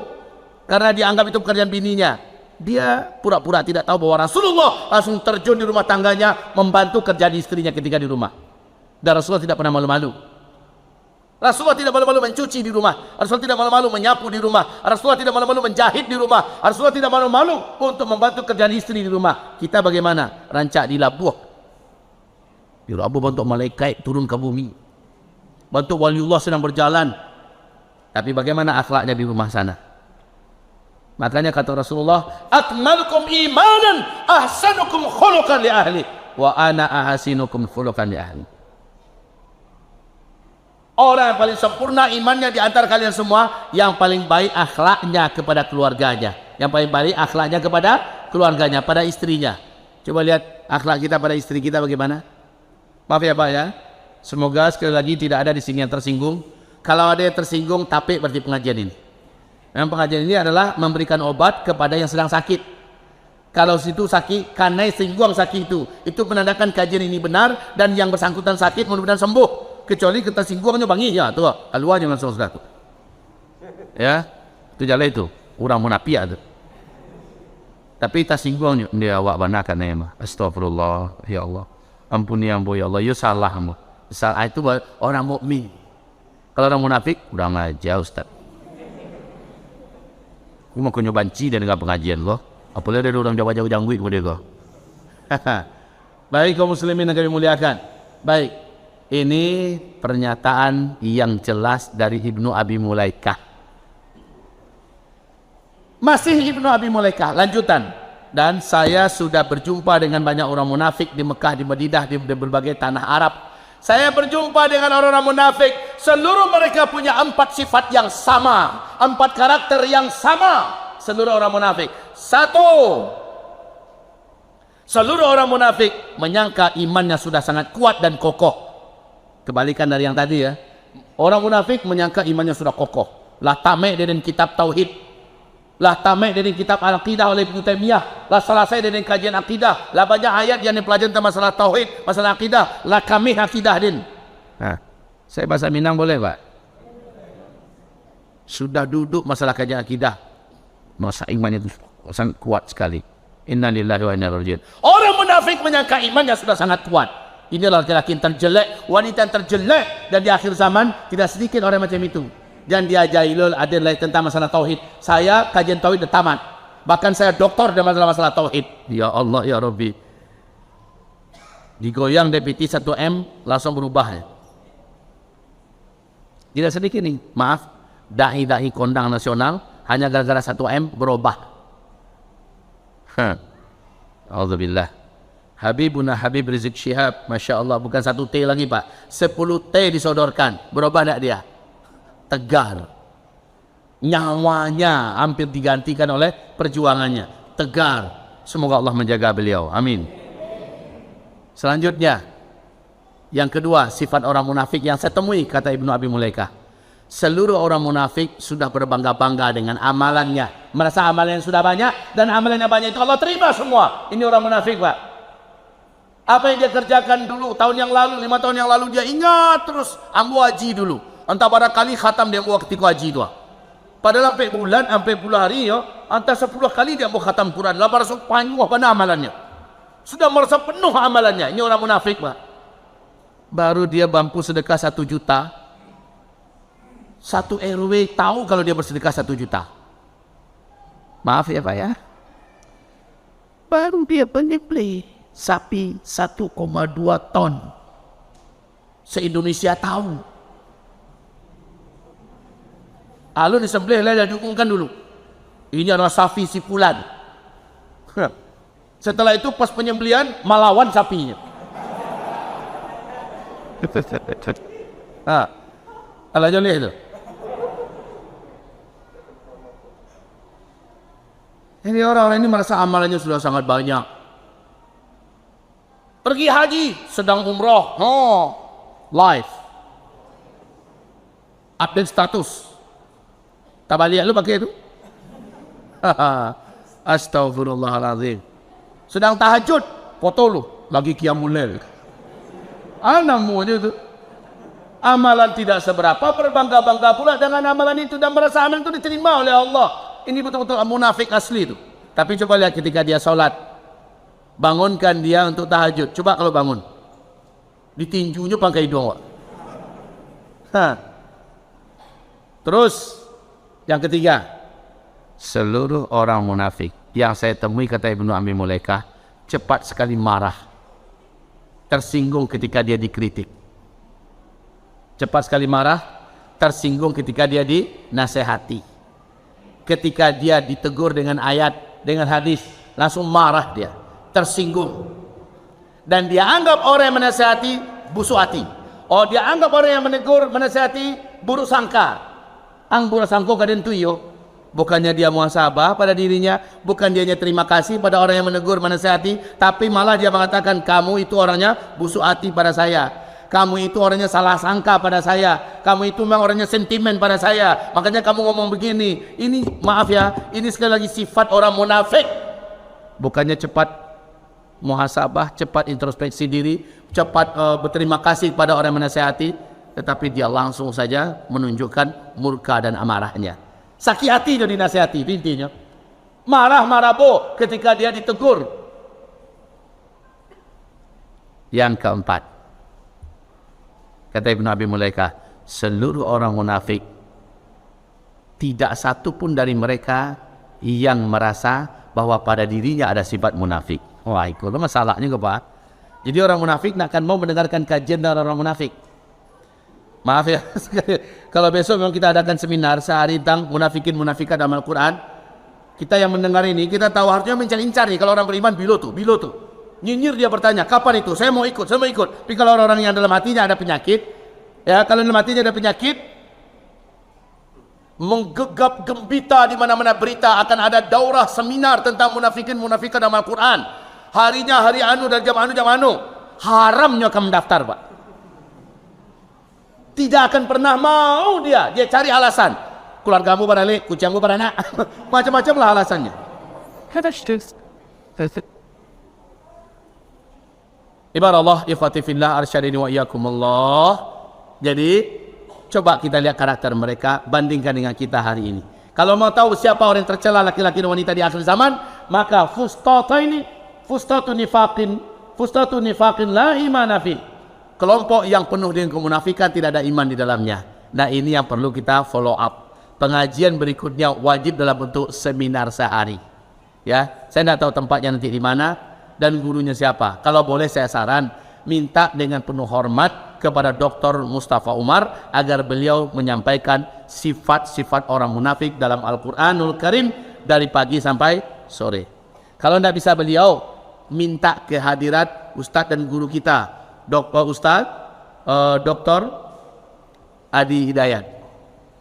karena dianggap itu pekerjaan bininya. Dia pura-pura tidak tahu bahwa Rasulullah langsung terjun di rumah tangganya membantu kerjaan istrinya ketika di rumah. Dan Rasulullah tidak pernah malu-malu. Rasulullah tidak malu-malu mencuci di rumah. Rasulullah tidak malu-malu menyapu di rumah. Rasulullah tidak malu-malu menjahit di rumah. Rasulullah tidak malu-malu untuk membantu kerjaan istri di rumah. Kita bagaimana? Rancak di labuh. Di labuh bantu malaikat turun ke bumi. Bantu waliullah sedang berjalan. Tapi bagaimana akhlaknya di rumah sana? Makanya kata Rasulullah, akmalukum imanan ahsanukum khuluqan li ahli wa ana ahasinukum khuluqan li ahli. Orang yang paling sempurna imannya di antara kalian semua, yang paling baik akhlaknya kepada keluarganya, yang paling baik akhlaknya kepada keluarganya, pada istrinya. Coba lihat akhlak kita pada istri kita bagaimana. Maaf ya Pak ya, semoga sekali lagi tidak ada di sini yang tersinggung. Kalau ada yang tersinggung, tapik berarti pengajian ini. Memang pengajian ini adalah memberikan obat kepada yang sedang sakit. Kalau situ sakit, karena singgung sakit itu menandakan kajian ini benar dan yang bersangkutan sakit mudah-mudahan sembuh. Kecuali kita singgungnya bangi ya tu, keluarnya langsung sudah tu. Ya, itu jalan itu orang munafik tu. Tapi tak singgungnya dia awak banakan nema. Astagfirullah ya Allah. Ampuni ambo ya Allah, ya salahmu. Salah itu orang mukmin. Kalau orang munafik kurang aja Ustaz. Aku mau banci dan dengan pengajian lo. Apalagi ada orang jauh-jauh jangguit kepada kau. Baik kaum muslimin yang kami muliakan. Baik, ini pernyataan yang jelas dari Ibnu Abi Mulaikah. Masih Ibnu Abi Mulaikah, lanjutan. Dan saya sudah berjumpa dengan banyak orang munafik di Mekah, di Madinah, di berbagai tanah Arab. Saya berjumpa dengan orang-orang munafik. Seluruh mereka punya 4 sifat yang sama, 4 karakter yang sama. Seluruh orang munafik. 1, seluruh orang munafik menyangka imannya sudah sangat kuat dan kokoh. Kebalikan dari yang tadi ya. Orang munafik menyangka imannya sudah kokoh. Lah tamek dengan kitab tauhid, lah tamek dengan kitab al-aqidah oleh Ibnu Taimiyah, lah selesai dengan kajian akidah, lah banyak ayat yang dipelajari tentang masalah tauhid, masalah akidah, lah kami akidah din. Nah, saya bahasa Minang boleh Pak? Sudah duduk masalah kajian akidah, masa imannya itu sangat kuat sekali. Innalillahi wa inna ilaihi raji'un. Orang munafik menyangka imannya sudah sangat kuat. Ini adalah laki-laki yang terjelek, wanita yang terjelek, dan di akhir zaman tidak sedikit orang macam itu. Dan dia jahilul adalah tentang masalah tauhid. Saya kajian tauhid sudah tamat. Bahkan saya doktor dalam masalah tauhid. Ya Allah ya Rabbi. Digoyang DPT 1M langsung berubah. Tidak sedikit nih, maaf, dai-dai kondang nasional hanya gara-gara 1M berubah. Alhamdulillah. Habibuna Habib Rizik Syihab, Masya Allah, bukan 1 T lagi Pak, 10 T disodorkan. Berubah tak dia? Tegar. Nyawanya hampir digantikan oleh perjuangannya. Tegar. Semoga Allah menjaga beliau. Amin. Selanjutnya, yang kedua, sifat orang munafik yang saya temui, kata Ibnu Abi Mulaikah. Seluruh orang munafik sudah berbangga-bangga dengan amalannya. Merasa amalannya sudah banyak, dan amalannya banyak itu Allah terima semua. Ini orang munafik Pak. Apa yang dia kerjakan dulu tahun yang lalu, 5 tahun yang lalu, dia ingat terus. Ambu haji dulu, entah berapa kali khatam dia ambu ketika haji itu. Padahal sampai bulan, sampai puluh hari ya, antara 10 kali dia ambu khatam Quran. Lalu merasa panjang pada amalannya, sudah merasa penuh amalannya. Ini orang munafik Pak. Baru dia mampu sedekah 1 juta, 1 RW tahu kalau dia bersedekah 1 juta. Maaf ya Pak ya, baru dia beli sapi 1,2 ton. Se-Indonesia tahu. Lalu disembelih lah, diumumkan dulu. Ini adalah sapi si fulan. Setelah itu pas penyembelihan melawan sapinya. Alah joleh itu. Ini orang-orang ini merasa amalannya sudah sangat banyak. Pergi haji, sedang umroh, live, update status. Tabaliah lu pakai itu? Astagfirullahaladzim. Sedang tahajud, foto lu lagi qiyamul lail. Anamu itu. Amalan tidak seberapa, berbangga-bangga pula dengan amalan itu dan merasa amalan itu diterima oleh Allah. Ini betul-betul munafik asli itu. Tapi coba lihat ketika dia sholat, bangunkan dia untuk tahajud. Coba kalau bangun, ditinjunya pakai hidung. Terus yang ketiga, seluruh orang munafik yang saya temui, kata Ibnu Abi Mulaikah, cepat sekali marah, tersinggung ketika dia dikritik. Cepat sekali marah, tersinggung ketika dia dinasehati. Ketika dia ditegur dengan ayat, dengan hadis, langsung marah dia, tersinggung. Dan dia anggap orang yang menasihati busuk hati. Oh, dia anggap orang yang menegur, menasihati buruk sangka. Ang buruk sangka kadang tu yo. Bukannya dia muhasabah pada dirinya, bukan dia terima kasih pada orang yang menegur, menasihati, tapi malah dia mengatakan, kamu itu orangnya busuk hati pada saya, kamu itu orangnya salah sangka pada saya, kamu itu memang orangnya sentimen pada saya, makanya kamu ngomong begini. Ini maaf ya, ini sekali lagi sifat orang munafik. Bukannya cepat muhasabah, cepat introspeksi diri, cepat berterima kasih pada orang yang menasihati, tetapi dia langsung saja menunjukkan murka dan amarahnya. Sakit hati dia dinasihati, intinya marah-marah ketika dia ditegur. Yang keempat, kata Ibnu Abi Mulaikah, seluruh orang munafik, tidak satu pun dari mereka yang merasa bahwa pada dirinya ada sifat munafik. Wah, itu masalahnya Pak. Jadi orang munafik nak akan mau mendengarkan kajian dari orang munafik. Maaf ya, kalau besok memang kita adakan seminar sehari tentang munafikin munafikat dalam Al-Quran, kita yang mendengar ini, kita tahu harusnya mencari-incar nih. Kalau orang beriman, bilo tuh, nyinyir, dia bertanya, kapan itu? Saya mau ikut. Tapi kalau orang-orang yang dalam hatinya ada penyakit, ya, kalau dalam hatinya ada penyakit, menggegap gembita di mana-mana berita akan ada daurah seminar tentang munafikin munafikat dalam Al-Quran. Harinya hari anu dan jam anu, haramnya akan mendaftar, Pak. Tidak akan pernah mau dia cari alasan. Keluargamu barangkali, kucingmu beranak, macam-macam lah alasannya. Ibarat Allah, ifatifillah, arsyadini wa iyakumullah. Jadi, coba kita lihat karakter mereka, bandingkan dengan kita hari ini. Kalau mau tahu siapa orang yang tercela laki-laki dan wanita di akhir zaman, maka fustatu nifaqin, Fustatun nifaqin la imana fi. Kelompok yang penuh dengan kemunafikan, tidak ada iman di dalamnya. Nah, ini yang perlu kita follow up. Pengajian berikutnya wajib dalam bentuk seminar sehari. Ya, saya tidak tahu tempatnya nanti di mana dan gurunya siapa. Kalau boleh saya saran, minta dengan penuh hormat kepada Dr. Mustafa Umar agar beliau menyampaikan sifat-sifat orang munafik dalam Al-Quranul Karim dari pagi sampai sore. Kalau tidak bisa beliau, minta kehadirat Ustadz dan guru kita, Dr. Adi Hidayat.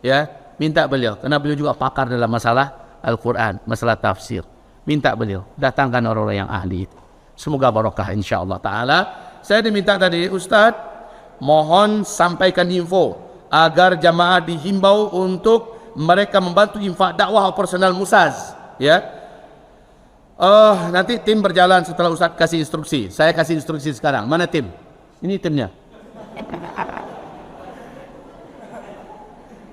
Ya, minta beliau, karena beliau juga pakar dalam masalah Al-Quran, masalah tafsir. Minta beliau, datangkan orang-orang yang ahli itu. Semoga barokah insyaAllah ta'ala. Saya diminta tadi, Ustaz, mohon sampaikan info agar jamaah dihimbau untuk mereka membantu infak dakwah operasional Musaz. Ya, nanti tim berjalan setelah Ustaz kasih instruksi. Saya kasih instruksi sekarang. Mana tim? Ini timnya.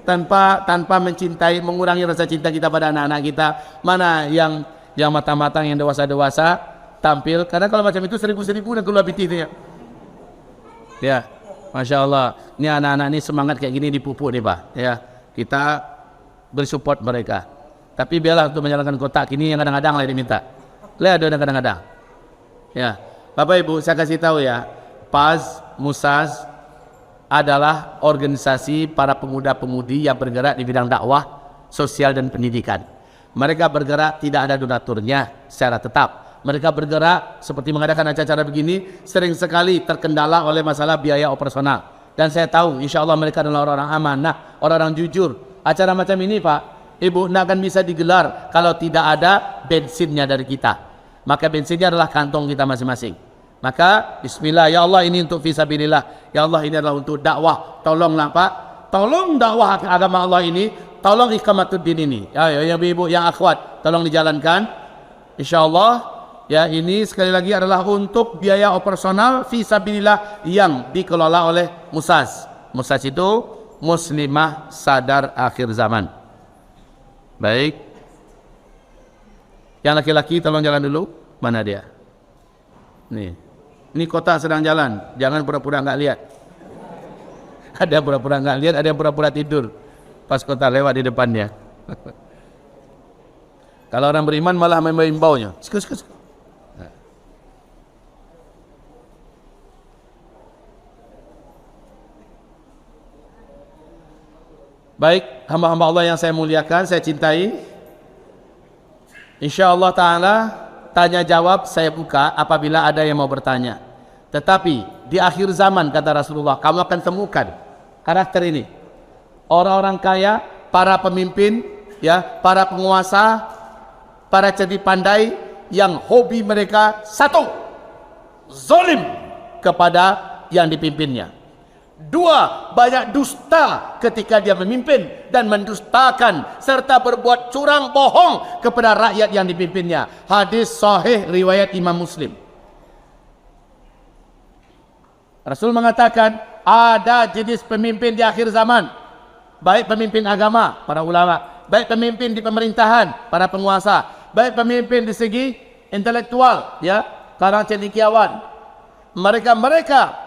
Tanpa mencintai, mengurangi rasa cinta kita pada anak-anak kita. Mana yang matang-matang, yang dewasa-dewasa tampil. Karena kalau macam itu seribu-seribu dan keluar biti itu ya. Ya, Masya Allah. Ini anak-anak ini semangat kayak gini dipupuk nih Pak. Ya, kita bersupport mereka. Tapi biarlah untuk menjalankan kotak ini yang kadang-kadang lah diminta. Lihat ada kadang-kadang. Ya, Bapak Ibu saya kasih tahu ya, PAZ Musaz adalah organisasi para pemuda-pemudi yang bergerak di bidang dakwah, sosial dan pendidikan. Mereka bergerak tidak ada donaturnya secara tetap. Mereka bergerak seperti mengadakan acara-acara begini sering sekali terkendala oleh masalah biaya operasional. Dan saya tahu insya Allah mereka adalah orang-orang amanah, orang-orang jujur. Acara macam ini Pak, Ibu, tidak akan bisa digelar kalau tidak ada bensinnya dari kita. Maka bensinnya adalah kantong kita masing-masing. Maka bismillah, ya Allah ini untuk fisabilillah. Ya Allah ini adalah untuk dakwah. Tolonglah Pak, tolong dakwah agama Allah ini, tolong iqamatuddin ini. Ya ibu-ibu, yang akhwat, tolong dijalankan. InsyaAllah ya, ini sekali lagi adalah untuk biaya operasional fisabilillah yang dikelola oleh Musaz. Musaz itu Muslimah Sadar Akhir Zaman. Baik. Yang laki-laki tolong jalan dulu. Mana dia? Nih. Ini kota sedang jalan. Jangan pura-pura enggak lihat. Ada pura-pura enggak lihat, ada yang pura-pura tidur pas kota lewat di depannya. Kalau orang beriman malah membimbaunya. Skus. Baik, hamba-hamba Allah yang saya muliakan, saya cintai. InsyaAllah ta'ala, tanya jawab saya buka apabila ada yang mau bertanya. Tetapi di akhir zaman, kata Rasulullah, kamu akan temukan karakter ini. Orang-orang kaya, para pemimpin, ya, para penguasa, para cerdik pandai, yang hobi mereka satu, zalim kepada yang dipimpinnya. Dua, banyak dusta ketika dia memimpin dan mendustakan serta berbuat curang bohong kepada rakyat yang dipimpinnya. Hadis sahih riwayat Imam Muslim. Rasul mengatakan ada jenis pemimpin di akhir zaman, baik pemimpin agama, para ulama, baik pemimpin di pemerintahan, para penguasa, baik pemimpin di segi intelektual, ya, kalangan cendekiawan. Mereka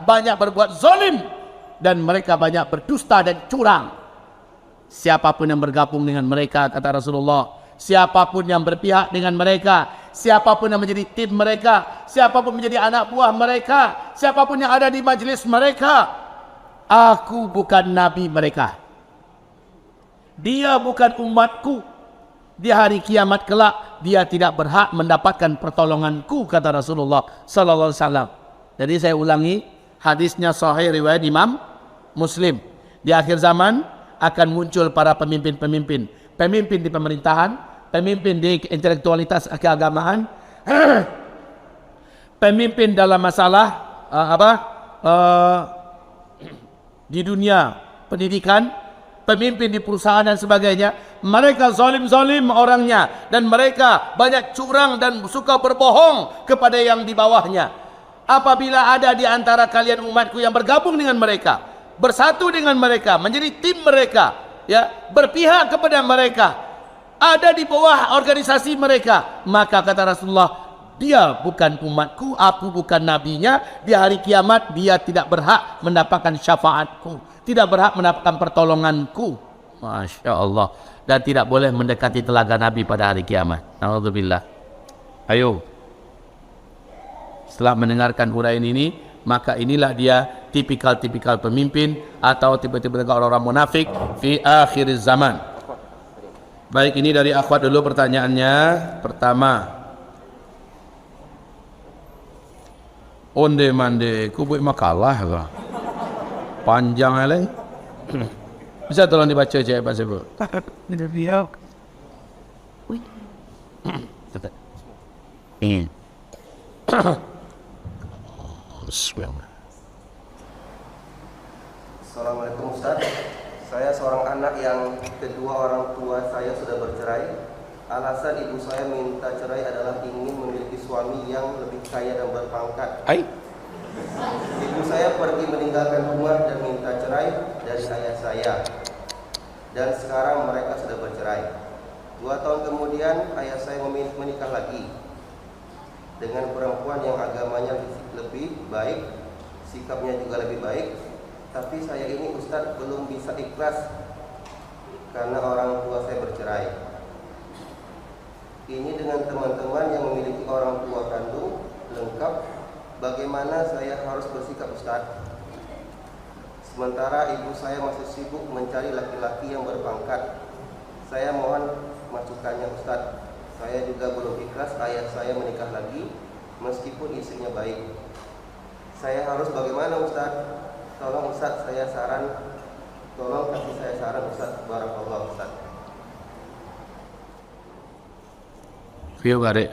banyak berbuat zalim dan mereka banyak berdusta dan curang. Siapapun yang bergabung dengan mereka, kata Rasulullah, siapapun yang berpihak dengan mereka, siapapun yang menjadi tim mereka, siapapun menjadi anak buah mereka, siapapun yang ada di majlis mereka, aku bukan nabi mereka. Dia bukan umatku. Di hari kiamat kelak dia tidak berhak mendapatkan pertolonganku, kata Rasulullah sallallahu alaihi wasallam. Jadi saya ulangi, hadisnya sahih riwayat Imam Muslim. Di akhir zaman akan muncul para pemimpin-pemimpin, pemimpin di pemerintahan, pemimpin di intelektualitas keagamaan, pemimpin dalam masalah di dunia pendidikan, pemimpin di perusahaan dan sebagainya. Mereka zalim-zalim orangnya dan mereka banyak curang dan suka berbohong kepada yang di bawahnya. Apabila ada di antara kalian umatku yang bergabung dengan mereka, bersatu dengan mereka, menjadi tim mereka, ya, berpihak kepada mereka, ada di bawah organisasi mereka, maka kata Rasulullah, dia bukan umatku, aku bukan nabinya, di hari kiamat dia tidak berhak mendapatkan syafaatku, tidak berhak mendapatkan pertolonganku. Masya Allah. Dan tidak boleh mendekati telaga Nabi pada hari kiamat. Alhamdulillah. Ayo. Setelah mendengarkan uraian ini, maka inilah dia tipikal-tipikal pemimpin atau tipe-tipe orang-orang munafik fi akhir zaman. Baik, ini dari akhwat dulu pertanyaannya. Pertama, onde mande ku buat makalah ke? Panjang aleng. Bisa tolong dibaca cek Pak Sebo. Assalamualaikum Ustaz. Saya seorang anak yang kedua orang tua saya sudah bercerai. Alasan ibu saya minta cerai adalah ingin memiliki suami yang lebih kaya dan berpangkat. Hai. Ibu saya pergi meninggalkan rumah dan minta cerai dari ayah saya. Dan sekarang mereka sudah bercerai. 2 tahun kemudian ayah saya menikah lagi dengan perempuan yang agamanya lebih baik, sikapnya juga lebih baik. Tapi saya ini Ustadz belum bisa ikhlas karena orang tua saya bercerai. Ini dengan teman-teman yang memiliki orang tua kandung lengkap. Bagaimana saya harus bersikap Ustadz? Sementara ibu saya masih sibuk mencari laki-laki yang berpangkat. Saya mohon masukannya Ustadz. Saya juga belum ikhlas ayah saya menikah lagi meskipun istrinya baik. Saya harus bagaimana Ustadz? Tolong Ustaz, saya saran. Tolong kasih saya saran Ustaz. Barakallah Ustaz. View gare.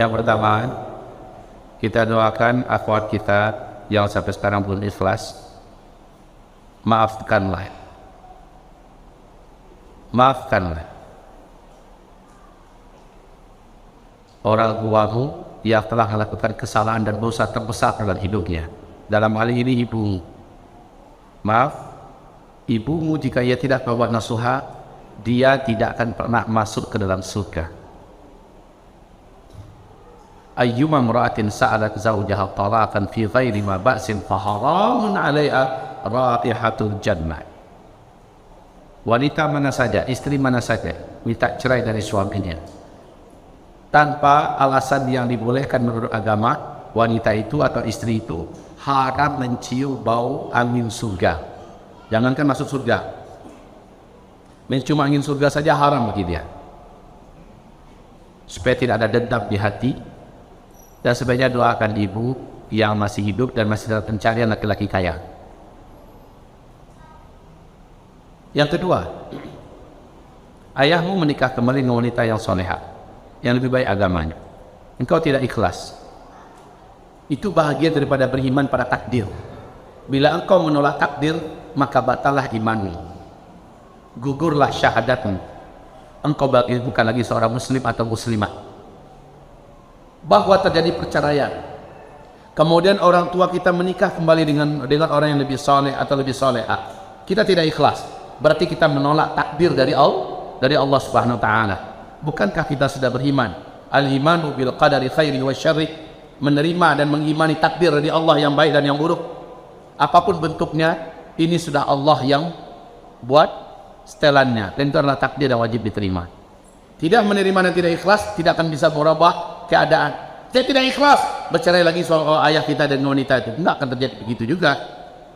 Yang pertama, kita doakan akhwat kita yang sampai sekarang belum ikhlas. Maafkanlah. Maafkanlah orang tuamu yang telah melakukan kesalahan dan dosa terbesar dalam hidupnya. Dalam hal ini ibumu. Maaf, ibumu jika ia tidak berbuat nasuha, dia tidak akan pernah masuk ke dalam surga. Ayyuma imra'atin sa'alat zawjaha talaqan fi ghairi ma ba'sin fa haramun 'alaiha raihatul jannah. Wanita mana saja, istri mana saja minta cerai dari suaminya tanpa alasan yang dibolehkan menurut agama, wanita itu atau istri itu haram mencium bau angin surga. Jangankan masuk surga, mencium angin surga saja haram bagi dia. Supaya tidak ada dendam di hati. Dan sebaiknya doakan ibu yang masih hidup dan masih dalam pencarian laki-laki kaya. Yang kedua, ayahmu menikah kembali dengan wanita yang solehah, yang lebih baik agamanya. Engkau tidak ikhlas. Itu bahagian daripada beriman pada takdir. Bila engkau menolak takdir, maka batallah imanmu, gugurlah syahadatmu. Engkau bukan lagi seorang muslim atau muslimah. Bahwa terjadi perceraian, kemudian orang tua kita menikah kembali dengan orang yang lebih soleh atau lebih solehah, kita tidak ikhlas, berarti kita menolak takdir dari Allah Subhanahu wa taala. Bukankah kita sudah beriman? Al-imanu bil qadari khairi wa syarri, menerima dan mengimani takdir dari Allah yang baik dan yang buruk. Apapun bentuknya, ini sudah Allah yang buat setelannya, dan itu adalah takdir yang wajib diterima. Tidak menerima dan tidak ikhlas tidak akan bisa merubah keadaan. Saya tidak ikhlas bercerai lagi soal ayah kita dan wanita itu, tidak akan terjadi begitu juga,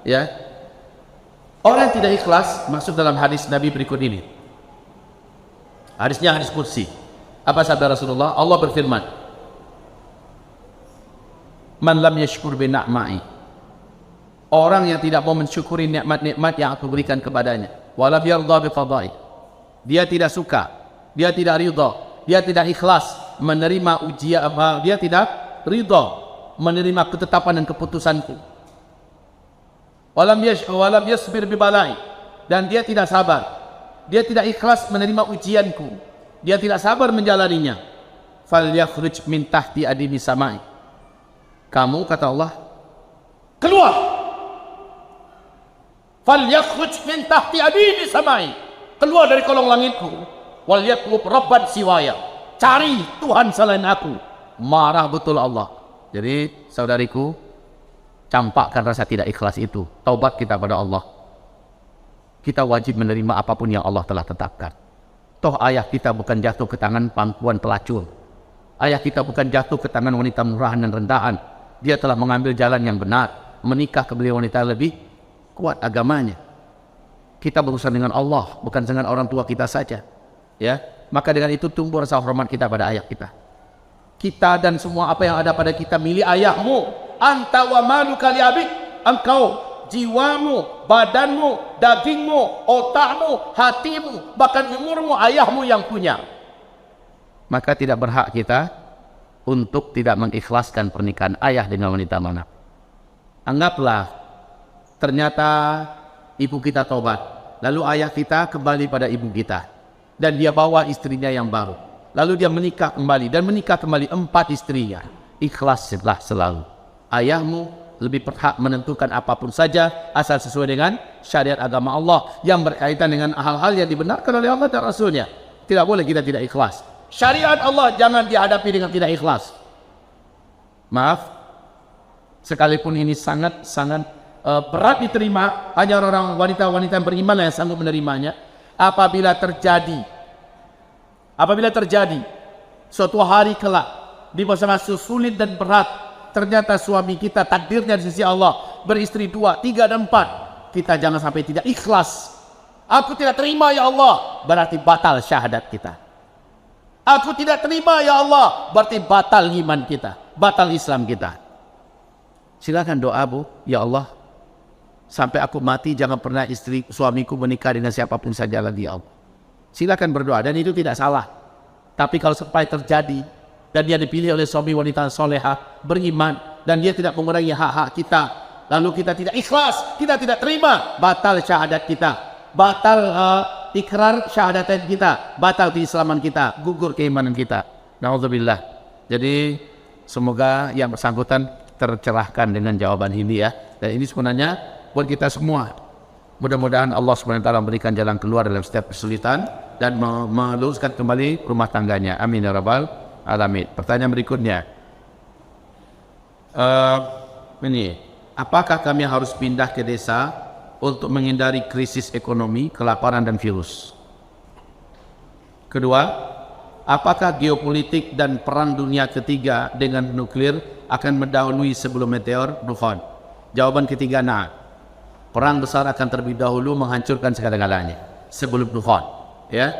ya. Orang yang tidak ikhlas masuk dalam hadis Nabi berikut ini. Hadisnya hadis kursi. Apa sabda Rasulullah? Allah berfirman, man lam yashkur bi ni'mai, orang yang tidak mau mensyukuri nikmat-nikmat yang aku berikan kepadanya, walam yarda bi qada'i, dia tidak suka, dia tidak ridha, dia tidak ikhlas menerima ujian, dia tidak ridha menerima ketetapan dan keputusanku, walam yasbir bi balai, dan dia tidak sabar, dia tidak ikhlas menerima ujianku, dia tidak sabar menjalaninya, falyakhruj min tahti adimi samai, kamu kata Allah keluar, falyakhruj min tahti adimi samai, keluar dari kolong langitku. Wal yatlub rabban siwaya, cari Tuhan selain aku. Marah betul Allah. Jadi saudariku, campakkan rasa tidak ikhlas itu. Taubat kita pada Allah. Kita wajib menerima apapun yang Allah telah tetapkan. Toh ayah kita bukan jatuh ke tangan perempuan pelacur. Ayah kita bukan jatuh ke tangan wanita murahan dan rendahan. Dia telah mengambil jalan yang benar, menikah ke beliau wanita lebih kuat agamanya. Kita berurusan dengan Allah, bukan dengan orang tua kita saja. Ya, maka dengan itu tumbuh rasa hormat kita pada ayah kita. Kita dan semua apa yang ada pada kita milik ayahmu. Anta wa maluka li abik. Engkau, jiwamu, badanmu, dagingmu, otakmu, hatimu, bahkan umurmu, ayahmu yang punya. Maka tidak berhak kita untuk tidak mengikhlaskan pernikahan ayah dengan wanita mana. Anggaplah ternyata ibu kita tobat, lalu ayah kita kembali pada ibu kita, dan dia bawa istrinya yang baru, lalu dia menikah kembali dan menikah kembali 4 istrinya. Ikhlaslah selalu. Ayahmu lebih berhak menentukan apapun saja asal sesuai dengan syariat agama Allah yang berkaitan dengan hal-hal yang dibenarkan oleh Allah dan Rasulnya. Tidak boleh kita tidak ikhlas. Syariat Allah jangan dihadapi dengan tidak ikhlas. Maaf, sekalipun ini sangat berat diterima, hanya orang wanita-wanita yang beriman yang sanggup menerimanya. Apabila terjadi suatu hari kelak di masa-masa sulit dan berat, ternyata suami kita takdirnya di sisi Allah beristri 2, 3 dan 4, kita jangan sampai tidak ikhlas. Aku tidak terima ya Allah, berarti batal syahadat kita. Aku tidak terima ya Allah, berarti batal iman kita, batal Islam kita. Silakan doa Bu, ya Allah, sampai aku mati jangan pernah suamiku menikah dengan siapapun saja lagi ya Allah. Silakan berdoa dan itu tidak salah. Tapi kalau sampai terjadi dan dia dipilih oleh suami wanita solehah, beriman, dan dia tidak mengurangi hak-hak kita, lalu kita tidak ikhlas, kita tidak terima, batal syahadat kita, batal ikrar syahadatain kita, batal keislaman kita, gugur keimanan kita. Na'udzubillah. Jadi semoga yang bersangkutan tercerahkan dengan jawaban ini ya. Dan ini sebenarnya buat kita semua. Mudah-mudahan Allah SWT memberikan jalan keluar dalam setiap kesulitan dan meluruskan kembali rumah tangganya. Amin ya rabbal alamin. Pertanyaan berikutnya, ini, apakah kami harus pindah ke desa untuk menghindari krisis ekonomi, kelaparan dan virus? Kedua, apakah geopolitik dan perang dunia ketiga dengan nuklir akan mendahului sebelum meteor dufan? Jawaban ketiga, nah, perang besar akan terlebih dahulu menghancurkan segala-galanya sebelum dufan. Ya.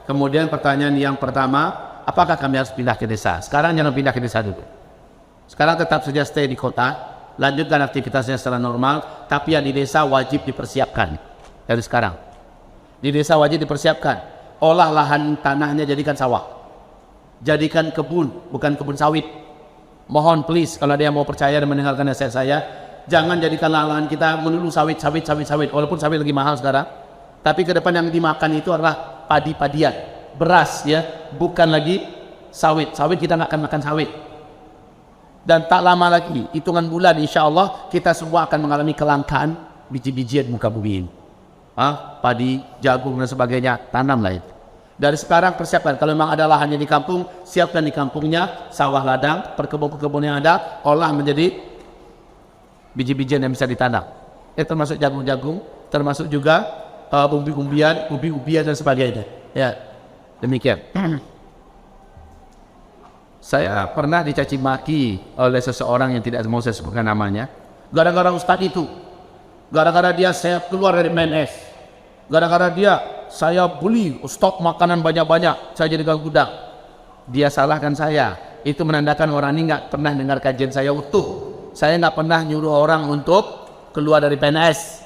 Kemudian pertanyaan yang pertama, apakah kami harus pindah ke desa? Sekarang jangan pindah ke desa dulu. Sekarang tetap saja stay di kota, lanjutkan aktivitasnya secara normal, tapi yang di desa wajib dipersiapkan dari sekarang. Di desa wajib dipersiapkan, olah lahan tanahnya jadikan sawah, jadikan kebun, bukan kebun sawit. Mohon please, kalau dia mau percaya dan mendengarkan nasihat saya, jangan jadikan lahan kita melulu sawit, walaupun sawit lagi mahal sekarang, tapi ke depan yang dimakan itu adalah padi-padian, beras ya, bukan lagi sawit. Sawit kita nggak akan makan sawit. Dan tak lama lagi, hitungan bulan insya Allah kita semua akan mengalami kelangkaan biji-bijian muka bumi ini. Padi, jagung dan sebagainya, tanamlah itu. Dari sekarang persiapkan, kalau memang ada lahannya di kampung, siapkan di kampungnya, sawah ladang, perkebun-perkebun yang ada, olah menjadi biji-bijian yang bisa ditanam. Termasuk jagung-jagung, termasuk juga umbi-umbian, ubi-ubian dan sebagainya. Ya, demikian. Saya pernah dicaci maki oleh seseorang yang tidak mau saya sebutkan namanya, gara-gara ustadz itu, gara-gara dia saya keluar dari MNS, gara-gara dia saya beli stok makanan banyak-banyak, saya jadikan gudang. Dia salahkan saya, itu menandakan orang ini nggak pernah dengar kajian saya utuh. Saya nggak pernah nyuruh orang untuk keluar dari PNS,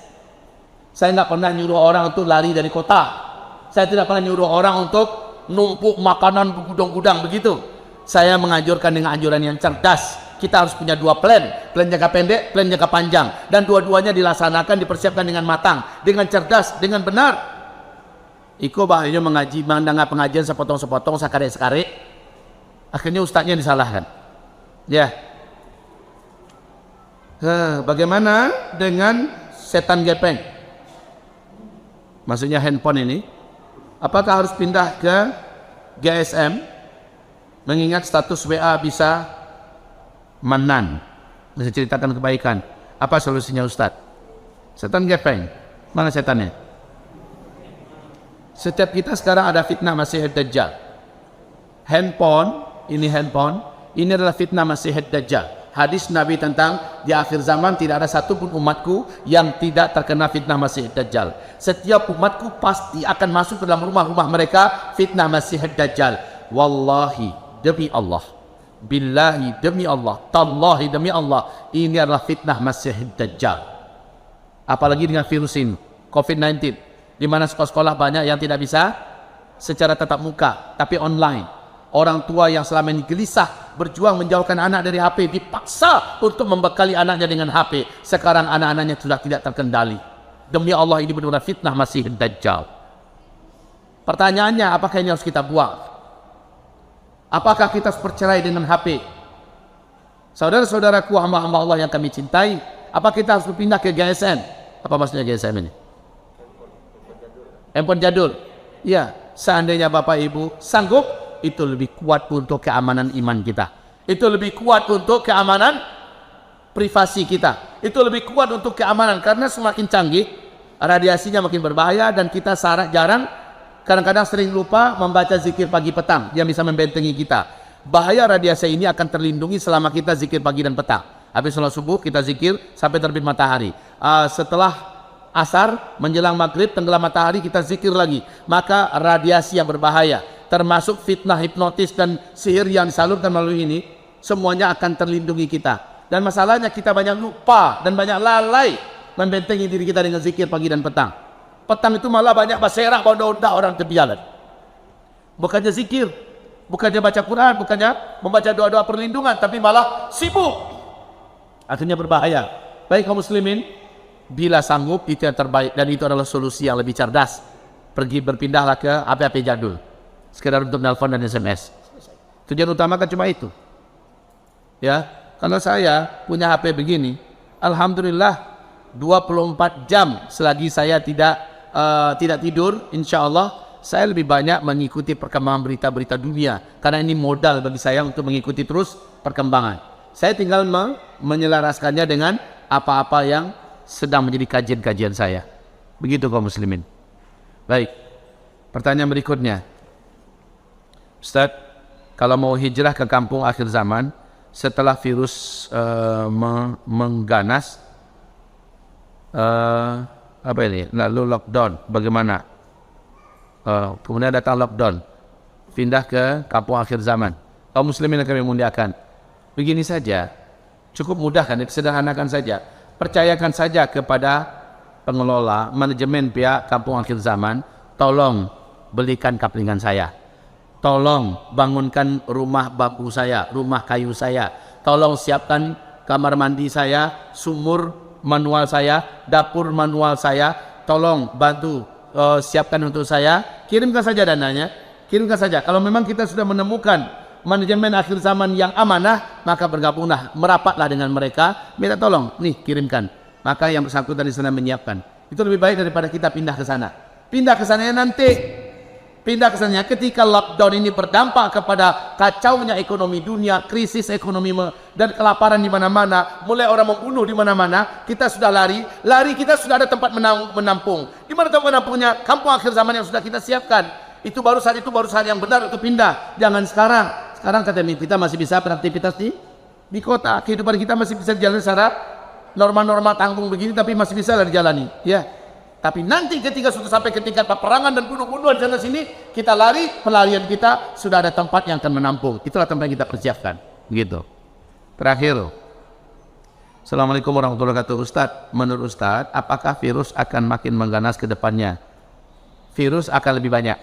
saya nggak pernah nyuruh orang untuk lari dari kota, saya tidak pernah nyuruh orang untuk numpuk makanan gudang-gudang begitu. Saya menganjurkan dengan anjuran yang cerdas. Kita harus punya 2 plan jangka pendek, plan jangka panjang, dan dua-duanya dilaksanakan, dipersiapkan dengan matang, dengan cerdas, dengan benar. Iko bahaya mengaji, mendengar pengajian sepotong-sepotong, sekare-sekare, akhirnya ustadznya disalahkan. Ya. Bagaimana dengan setan gepeng? Maksudnya handphone ini, Apakah harus pindah ke GSM? Mengingat status WA bisa manan, bisa ceritakan kebaikan. Apa solusinya Ustaz? Setan gepeng. Mana setannya? Setiap kita sekarang ada fitnah Masih Dajjal. Handphone, ini adalah fitnah Masih Dajjal. Hadis Nabi tentang di akhir zaman tidak ada satupun umatku yang tidak terkena fitnah Masih Dajjal. Setiap umatku pasti akan masuk ke dalam rumah-rumah mereka fitnah Masih Dajjal. Wallahi, demi Allah, billahi demi Allah, tallahi demi Allah, ini adalah fitnah Masih Dajjal. Apalagi dengan virus ini, COVID-19, di mana sekolah-sekolah banyak yang tidak bisa secara tatap muka, tapi online. Orang tua yang selama ini gelisah berjuang menjauhkan anak dari HP dipaksa untuk membekali anaknya dengan HP. Sekarang anak-anaknya sudah tidak terkendali. Demi Allah, ini benar-benar fitnah Masih Dajjal. Pertanyaannya, apakah ini harus kita buang? Apakah kita harus bercerai dengan HP? Saudara-saudaraku, hamba-hamba Allah yang kami cintai, apa kita harus berpindah ke GSM? Apa maksudnya GSM ini? Handphone jadul. Ya, seandainya Bapak Ibu sanggup, itu lebih kuat untuk keamanan iman kita. Itu lebih kuat untuk keamanan privasi kita. Itu lebih kuat untuk keamanan, karena semakin canggih, radiasinya makin berbahaya, dan kita jarang, kadang-kadang sering lupa membaca zikir pagi petang yang bisa membentengi kita. Bahaya radiasi ini akan terlindungi selama kita zikir pagi dan petang. Habis sholat subuh kita zikir sampai terbit matahari. Setelah asar menjelang maghrib tenggelam matahari kita zikir lagi. Maka radiasi yang berbahaya, termasuk fitnah hipnotis dan sihir yang disalurkan melalui ini, semuanya akan terlindungi kita. Dan masalahnya kita banyak lupa dan banyak lalai membentengi diri kita dengan zikir pagi dan petang. Petang itu malah banyak berserak pada orang terbialan. Bukannya zikir, bukannya baca Quran, bukannya membaca doa-doa perlindungan, tapi malah sibuk. Akhirnya berbahaya. Baik kaum muslimin, bila sanggup itu yang terbaik, dan itu adalah solusi yang lebih cerdas. Pergi berpindahlah ke HP-HP jadul, sekedar untuk nelpon dan SMS. Tujuan utama kan cuma itu. Ya, kalau saya punya HP begini, alhamdulillah 24 jam selagi saya tidak tidur, insya Allah saya lebih banyak mengikuti perkembangan berita-berita dunia, karena ini modal bagi saya untuk mengikuti terus perkembangan. Saya tinggal menyelaraskannya dengan apa-apa yang sedang menjadi kajian-kajian saya. Begitu kaum muslimin. Baik, pertanyaan berikutnya, Ustaz, kalau mau hijrah ke kampung akhir zaman setelah virus mengganas, apa ini, lalu lockdown, bagaimana? Kemudian datang lockdown, pindah ke kampung akhir zaman. Kaum muslimin yang kami muliakan, begini saja, cukup mudah kan, disederhanakan saja. Percayakan saja kepada pengelola, manajemen pihak kampung akhir zaman, tolong belikan kaplingan saya, tolong bangunkan rumah bambu saya, rumah kayu saya, tolong siapkan kamar mandi saya, sumur manual saya, dapur manual saya, tolong bantu siapkan untuk saya, kirimkan saja dananya, kirimkan saja. Kalau memang kita sudah menemukan manajemen akhir zaman yang amanah, maka bergabunglah, merapatlah dengan mereka, minta tolong, nih kirimkan. Maka yang bersangkutan di sana menyiapkan. Itu lebih baik daripada kita pindah ke sana. Pindah ke sana nanti, pindah ke sana ketika lockdown ini berdampak kepada kacaunya ekonomi dunia, krisis ekonomi dan kelaparan di mana-mana, mulai orang membunuh di mana-mana, kita sudah lari kita sudah ada tempat menampung. Di mana tempat menampungnya? Kampung akhir zaman yang sudah kita siapkan. Itu baru saat yang benar untuk pindah. Jangan sekarang. Sekarang kata kita masih bisa beraktivitas di kota. Kehidupan kita masih bisa jalan secara norma-norma tanggung begini, tapi masih bisa dijalani. Ya. Tapi nanti ketika sudah sampai ke tingkat peperangan dan bunuh-bunuhan sana sini, kita lari, pelarian kita sudah ada tempat yang akan menampung. Itulah tempat yang kita persiapkan. Begitu. Terakhir. Assalamualaikum warahmatullahi wabarakatuh. Ustaz, menurut Ustaz, apakah virus akan makin mengganas ke depannya? Virus akan lebih banyak.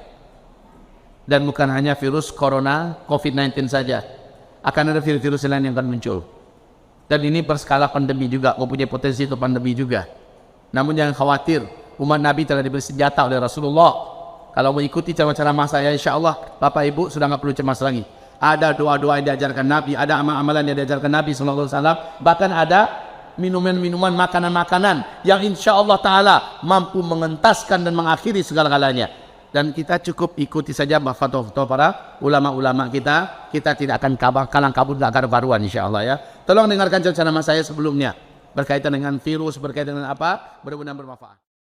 Dan bukan hanya virus corona, COVID-19 saja. Akan ada virus-virus lain yang akan muncul. Dan ini berskala pandemi juga, mempunyai potensi untuk pandemi juga. Namun jangan khawatir, umat Nabi telah diberi senjata oleh Rasulullah. Kalau mengikuti cara-cara saya, insya Allah Bapak Ibu sudah nggak perlu cemas lagi. Ada doa-doa yang diajarkan Nabi, ada amalan yang diajarkan Nabi SAW. Bahkan ada minuman-minuman, makanan-makanan yang insya Allah Ta'ala mampu mengentaskan dan mengakhiri segala-galanya. dan kita cukup ikuti saja fatwa-fatwa para ulama-ulama kita. Kita tidak akan kalang kabut agar baruan insya Allah ya. Tolong dengarkan ceramah saya sebelumnya berkaitan dengan virus, berkaitan dengan apa, mudah-mudahan bermanfaat.